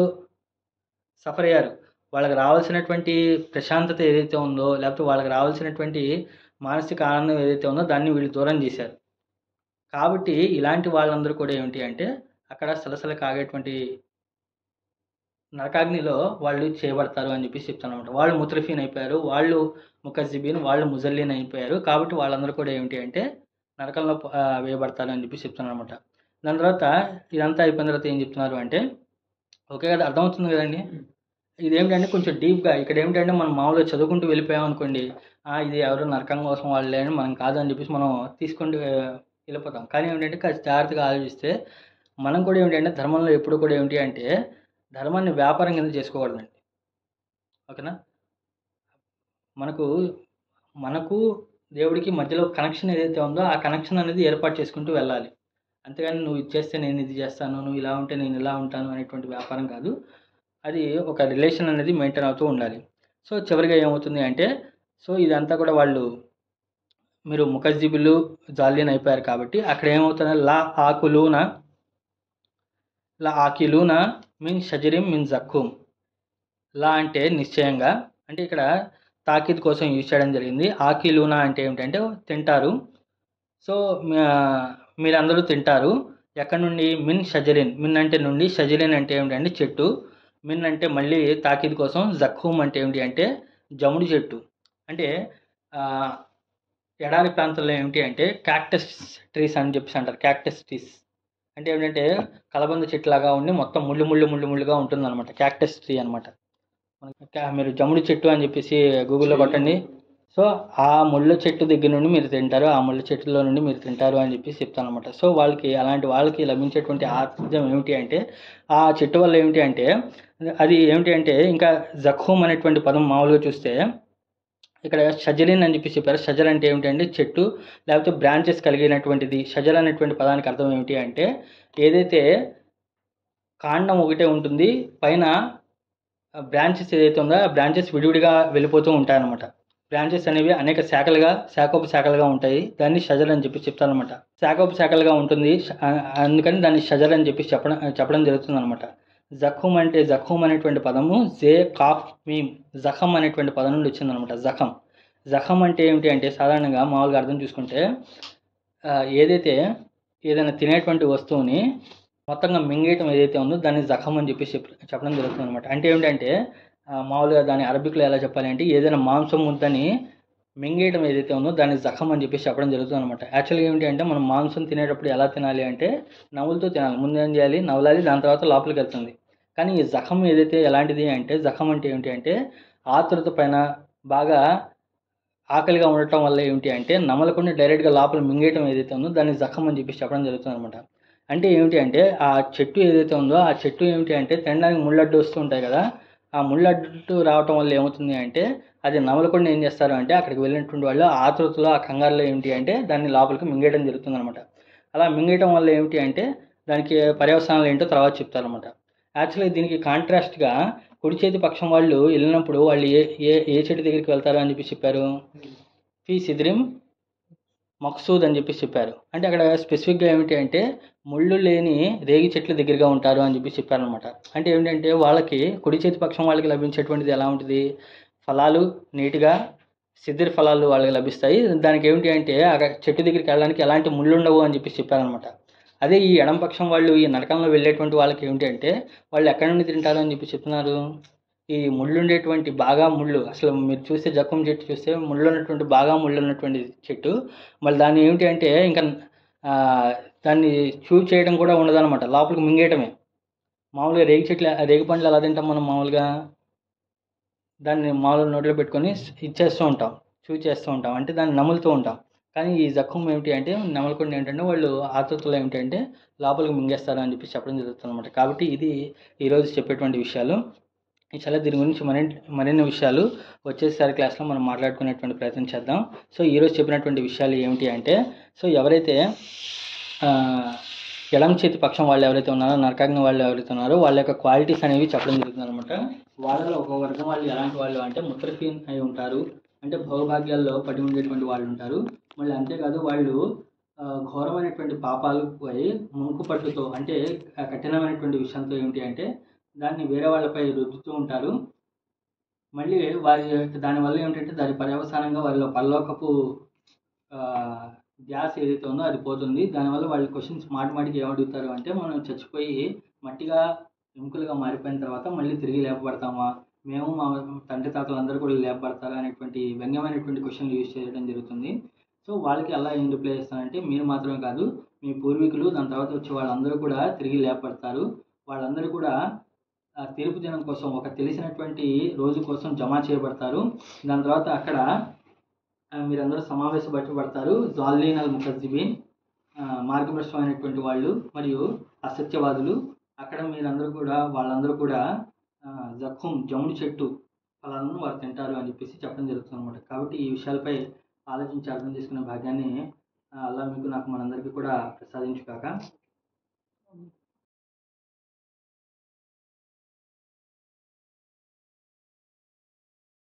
సఫర్ అయ్యారు. వాళ్ళకి రావాల్సినటువంటి ప్రశాంతత ఏదైతే ఉందో, లేకపోతే వాళ్ళకి రావాల్సినటువంటి మానసిక ఆనందం ఏదైతే ఉందో దాన్ని వీళ్ళు దూరం చేశారు. కాబట్టి ఇలాంటి వాళ్ళందరూ కూడా ఏమిటి అంటే అక్కడ సలసల కాగేటువంటి నరకాగ్నిలో వాళ్ళు చేయబడతారు అని చెప్పేసి చెప్తాను అనమాట. వాళ్ళు ముత్రఫీన్ అయిపోయారు, వాళ్ళు ముకజ్జిబీన్, వాళ్ళు ముజల్లీన్ అయిపోయారు. కాబట్టి వాళ్ళందరూ కూడా ఏమిటి అంటే నరకంలో వేయబడతారు అని చెప్పి చెప్తున్నాను అనమాట. దాని తర్వాత ఇదంతా అయిపోయిన తర్వాత ఏం చెప్తున్నారు అంటే, ఓకే కదా, అర్థమవుతుంది కదండి. ఇదేమిటంటే కొంచెం డీప్గా ఇక్కడ ఏమిటంటే మనం మామూలుగా చదువుకుంటూ వెళ్ళిపోయాం అనుకోండి, ఇది ఎవరో నరకం కోసం వాళ్ళు లేని మనం కాదు అని చెప్పేసి మనం తీసుకుంటూ వెళ్ళిపోతాం. కానీ ఏమిటంటే కాస్త జాగ్రత్తగా ఆలోచిస్తే మనం కూడా ఏమిటంటే ధర్మంలో ఎప్పుడు కూడా ఏమిటి అంటే ధర్మాన్ని వ్యాపారం కింద చేసుకోకూడదండి. ఓకేనా. మనకు దేవుడికి మధ్యలో కనెక్షన్ ఏదైతే ఉందో ఆ కనెక్షన్ అనేది ఏర్పాటు చేసుకుంటూ వెళ్ళాలి. అంతేగాని నువ్వు ఇది చేస్తే నేను ఇది చేస్తాను, నువ్వు ఇలా ఉంటే నేను ఇలా ఉంటాను అనేటువంటి వ్యాపారం కాదు. అది ఒక రిలేషన్ అనేది మెయింటైన్ అవుతూ ఉండాలి. సో చివరిగా ఏమవుతుంది అంటే, సో ఇదంతా కూడా వాళ్ళు మీరు ముఖజ్జిబులు జాలిన్ అయిపోయారు కాబట్టి అక్కడ ఏమవుతుంది, లా ఆకులూన లా ఆకిలూన మిన్ షజరిం మిన్ జక్కుం. లా అంటే నిశ్చయంగా, అంటే ఇక్కడ తాకీద్ కోసం యూజ్ చేయడం జరిగింది. ఆకిలూనా అంటే ఏమిటంటే తింటారు. సో మీరందరూ తింటారు. ఎక్కడి నుండి, మిన్ షజరిన్, మిన్ అంటే నుండి, షజరిన్ అంటే ఏమిటంటే చెట్టు, మిన్ అంటే మళ్ళీ తాకీద్ కోసం, జఖూమ్ అంటే ఏమిటి అంటే జముడు చెట్టు. అంటే ఆ, ఎడారి ప్రాంతంలో ఏమిటి అంటే క్యాక్టస్ ట్రీస్ అని చెప్పేసి అంటారు. క్యాక్టస్ ట్రీస్ అంటే ఏమిటంటే కలబంద చెట్టులాగా ఉండి మొత్తం ముళ్ళుగా ఉంటుంది అనమాట. క్యాక్టస్ ట్రీ అనమాట. మీరు జముడు చెట్టు అని చెప్పేసి గూగుల్లో కొట్టండి. సో ఆ ముళ్ళ చెట్టు దగ్గర నుండి మీరు తింటారు, ఆ ముళ్ళ చెట్టులో నుండి మీరు తింటారు అని చెప్పేసి చెప్తాను అనమాట. సో అలాంటి వాళ్ళకి లభించేటువంటి ఆతిథ్యం ఏమిటి అంటే, ఆ చెట్టు వల్ల ఏమిటి అంటే అది ఏమిటి అంటే, ఇంకా జఖూమ్ అనేటువంటి పదం మామూలుగా చూస్తే ఇక్కడ షజరిన్ అని చెప్పి చెప్పారు. షజర్ అంటే ఏమిటంటే చెట్టు, లేకపోతే బ్రాంచెస్ కలిగినటువంటిది. షజర్ అనేటువంటి పదానికి అర్థం ఏమిటి అంటే, ఏదైతే కాండం ఒకటే ఉంటుంది, పైన బ్రాంచెస్ ఏదైతే ఉందో ఆ బ్రాంచెస్ విడివిడిగా వెళ్ళిపోతూ ఉంటాయన్నమాట. బ్రాంచెస్ అనేవి అనేక శాఖలుగా ఉంటాయి. దాన్ని షజర్ అని చెప్పి చెప్తారనమాట. శాఖలుగా ఉంటుంది, అందుకని దాన్ని షజర్ అని చెప్పి చెప్పడం జరుగుతుంది అనమాట. జఖూమ్ అనేటువంటి పదము జే కాఫ్ మీమ్ జఖం అనేటువంటి పదం నుండి వచ్చిందనమాట. జఖం అంటే ఏమిటి అంటే సాధారణంగా మామూలుగా అర్థం చూసుకుంటే ఏదైతే ఏదైనా తినేటువంటి వస్తువుని మొత్తంగా మింగేయటం ఏదైతే ఉందో దాన్ని జఖం అని చెప్పి చెప్పడం జరుగుతుంది అనమాట. అంటే ఏమిటంటే మామూలుగా దాని అరబిక్లో ఎలా చెప్పాలి అంటే, ఏదైనా మాంసం ముద్దని మింగేయడం ఏదైతే ఉందో దాన్ని జఖం అని చెప్పి చెప్పడం జరుగుతుంది అనమాట. యాక్చువల్గా ఏమిటి అంటే మనం మాంసం తినేటప్పుడు ఎలా తినాలి అంటే నవ్వులతో తినాలి. ముందు ఏం చేయాలి, నవ్వులాలి, దాని తర్వాత లోపలికి వెళ్తుంది. కానీ ఈ జఖం ఏదైతే ఎలాంటిది అంటే, జఖం అంటే ఏమిటి అంటే ఆతృత పైన బాగా ఆకలిగా ఉండటం వల్ల ఏమిటి అంటే నమలకుండా డైరెక్ట్గా లోపల మింగేయటం ఏదైతే ఉందో దాన్ని జఖం అని చెప్పి చెప్పడం జరుగుతుంది అనమాట. అంటే ఏమిటి అంటే ఆ చెట్టు ఏదైతే ఉందో ఆ చెట్టు ఏమిటి అంటే తినడానికి ముళ్ళడ్డు వస్తూ ఉంటాయి కదా, ఆ ముళ్ళడ్డు రావటం వల్ల ఏమవుతుంది అంటే అది నమలకుండా ఏం చేస్తారు అంటే అక్కడికి వెళ్ళినటువంటి వాళ్ళు ఆతృతలో ఆ కంగారులో ఏమిటి అంటే దాన్ని లోపలికి మింగేయడం జరుగుతుంది అనమాట. అలా మింగేయటం వల్ల ఏమిటి అంటే దానికి పర్యవసానాలు ఏంటో తర్వాత చెప్తారనమాట. యాక్చువల్గా దీనికి కాంట్రాస్ట్గా కుడి చేతి పక్షం వాళ్ళు వెళ్ళినప్పుడు వాళ్ళు ఏ ఏ ఏ చెట్టు దగ్గరికి వెళ్తారు అని చెప్పి చెప్పారు, ఫీ సిద్రిం మక్సూద్ అని చెప్పి చెప్పారు. అంటే అక్కడ స్పెసిఫిక్గా ఏమిటి అంటే ముళ్ళు లేని రేగి చెట్ల దగ్గరగా ఉంటారు అని చెప్పి చెప్పారనమాట. అంటే ఏమిటంటే వాళ్ళకి కుడి చేతి పక్షం వాళ్ళకి లభించేటువంటిది ఎలా ఉంటుంది, ఫలాలు నీట్గా సిద్ధిర్ ఫలాలు వాళ్ళకి లభిస్తాయి. దానికి ఏమిటి అంటే అక్కడ చెట్టు దగ్గరికి వెళ్ళడానికి ఎలాంటి ముళ్ళు ఉండవు అని చెప్పి చెప్పారనమాట. అదే ఈ ఎడం పక్షం వాళ్ళు ఈ నరకంలో వెళ్ళేటువంటి వాళ్ళకి ఏమిటి అంటే వాళ్ళు ఎక్కడి నుండి తింటారు అని చెప్పి చెప్తున్నారు, ఈ ముళ్ళు ఉండేటువంటి బాగా ముళ్ళు, అసలు మీరు చూస్తే జక్కుం చెట్టు చూస్తే ముళ్ళు ఉన్నటువంటి బాగా ముళ్ళు ఉన్నటువంటి చెట్టు, మళ్ళీ దాన్ని ఏమిటి అంటే ఇంకా దాన్ని చూజ్ చేయడం కూడా ఉండదన్నమాట, లోపలికి మింగేయటమే. మామూలుగా రేగి పండ్లు ఎలా తింటాం మనం, మామూలుగా దాన్ని మామూలుగా నోట్లో పెట్టుకొని ఇచ్చేస్తూ ఉంటాం, చూజ్ చేస్తూ ఉంటాం, అంటే దాన్ని నములుతూ ఉంటాం. కానీ ఈ జక్కుం ఏమిటి అంటే నమలకుండా ఏంటంటే వాళ్ళు ఆతృతలో ఏమిటంటే లోపలికి మింగేస్తారు అని చెప్పి చెప్పడం జరుగుతుంది అనమాట. కాబట్టి ఇది ఈరోజు చెప్పేటువంటి విషయాలు. చాలా దీని గురించి మరిన్ని విషయాలు వచ్చేసారి క్లాస్లో మనం మాట్లాడుకునేటువంటి ప్రయత్నం చేద్దాం. సో ఈరోజు చెప్పినటువంటి విషయాలు ఏమిటి అంటే, సో ఎవరైతే ఎడమ చేతి పక్షం వాళ్ళు ఎవరైతే ఉన్నారో, నరకాగ్ని వాళ్ళు ఎవరైతే ఉన్నారో వాళ్ళ యొక్క క్వాలిటీస్ అనేవి చెప్పడం జరుగుతుంది అనమాట. వాళ్ళలో ఒక వర్గం వాళ్ళు ఎలాంటి వాళ్ళు అంటే ముత్రఫీన్ అయి ఉంటారు, అంటే భౌభాగ్యాల్లో పడి ఉండేటువంటి వాళ్ళు ఉంటారు. మళ్ళీ అంతేకాదు వాళ్ళు ఘోరమైనటువంటి పాపాలపై మునుకు పట్టుతో, అంటే కఠినమైనటువంటి విషయంతో ఏమిటి అంటే దాన్ని వేరే వాళ్ళపై రుద్దుతూ ఉంటారు. మళ్ళీ దానివల్ల ఏమిటంటే దాని పర్యవసానంగా వారిలో పరలోకపు ధ్యాస ఏదైతే ఉందో అది పోతుంది. దానివల్ల వాళ్ళు క్వశ్చన్స్ మాటికి ఏమడుగుతారు అంటే, మనం చచ్చిపోయి మట్టిగా ఎముకలుగా మారిపోయిన తర్వాత మళ్ళీ తిరిగి లేపబడతామా, మేము మా తండ్రి తాతలు అందరూ కూడా లేపబడతారా అనేటువంటి వ్యంగ్యమైనటువంటి క్వశ్చన్లు యూజ్ చేయడం జరుగుతుంది. సో వాళ్ళకి ఎలా ఏం రిప్లై చేస్తానంటే, మీరు మాత్రమే కాదు మీ పూర్వీకులు దాని తర్వాత వచ్చే వాళ్ళందరూ కూడా తిరిగి లేపబడతారు. వాళ్ళందరూ కూడా తీర్పు దినం కోసం ఒక తెలిసినటువంటి రోజు కోసం జమ చేయబడతారు. దాని తర్వాత అక్కడ మీరందరూ సమావేశపరచబడతారు. జాలీన్ అల్ ముకజ్జిబీన్, మార్గభ్రష్టమైనటువంటి వాళ్ళు మరియు అసత్యవాదులు. అక్కడ వాళ్ళందరూ కూడా జఖుం జముడు చెట్టు ఫలాలను వారు తింటారు అని చెప్పేసి చెప్పడం జరుగుతుంది అనమాట. కాబట్టి ఈ విషయాలపై ఆలోచించి అర్థం చేసుకునే భాగ్యాన్ని అల్లా మీకు నాకు మనందరికీ కూడా ప్రసాదించుగాక.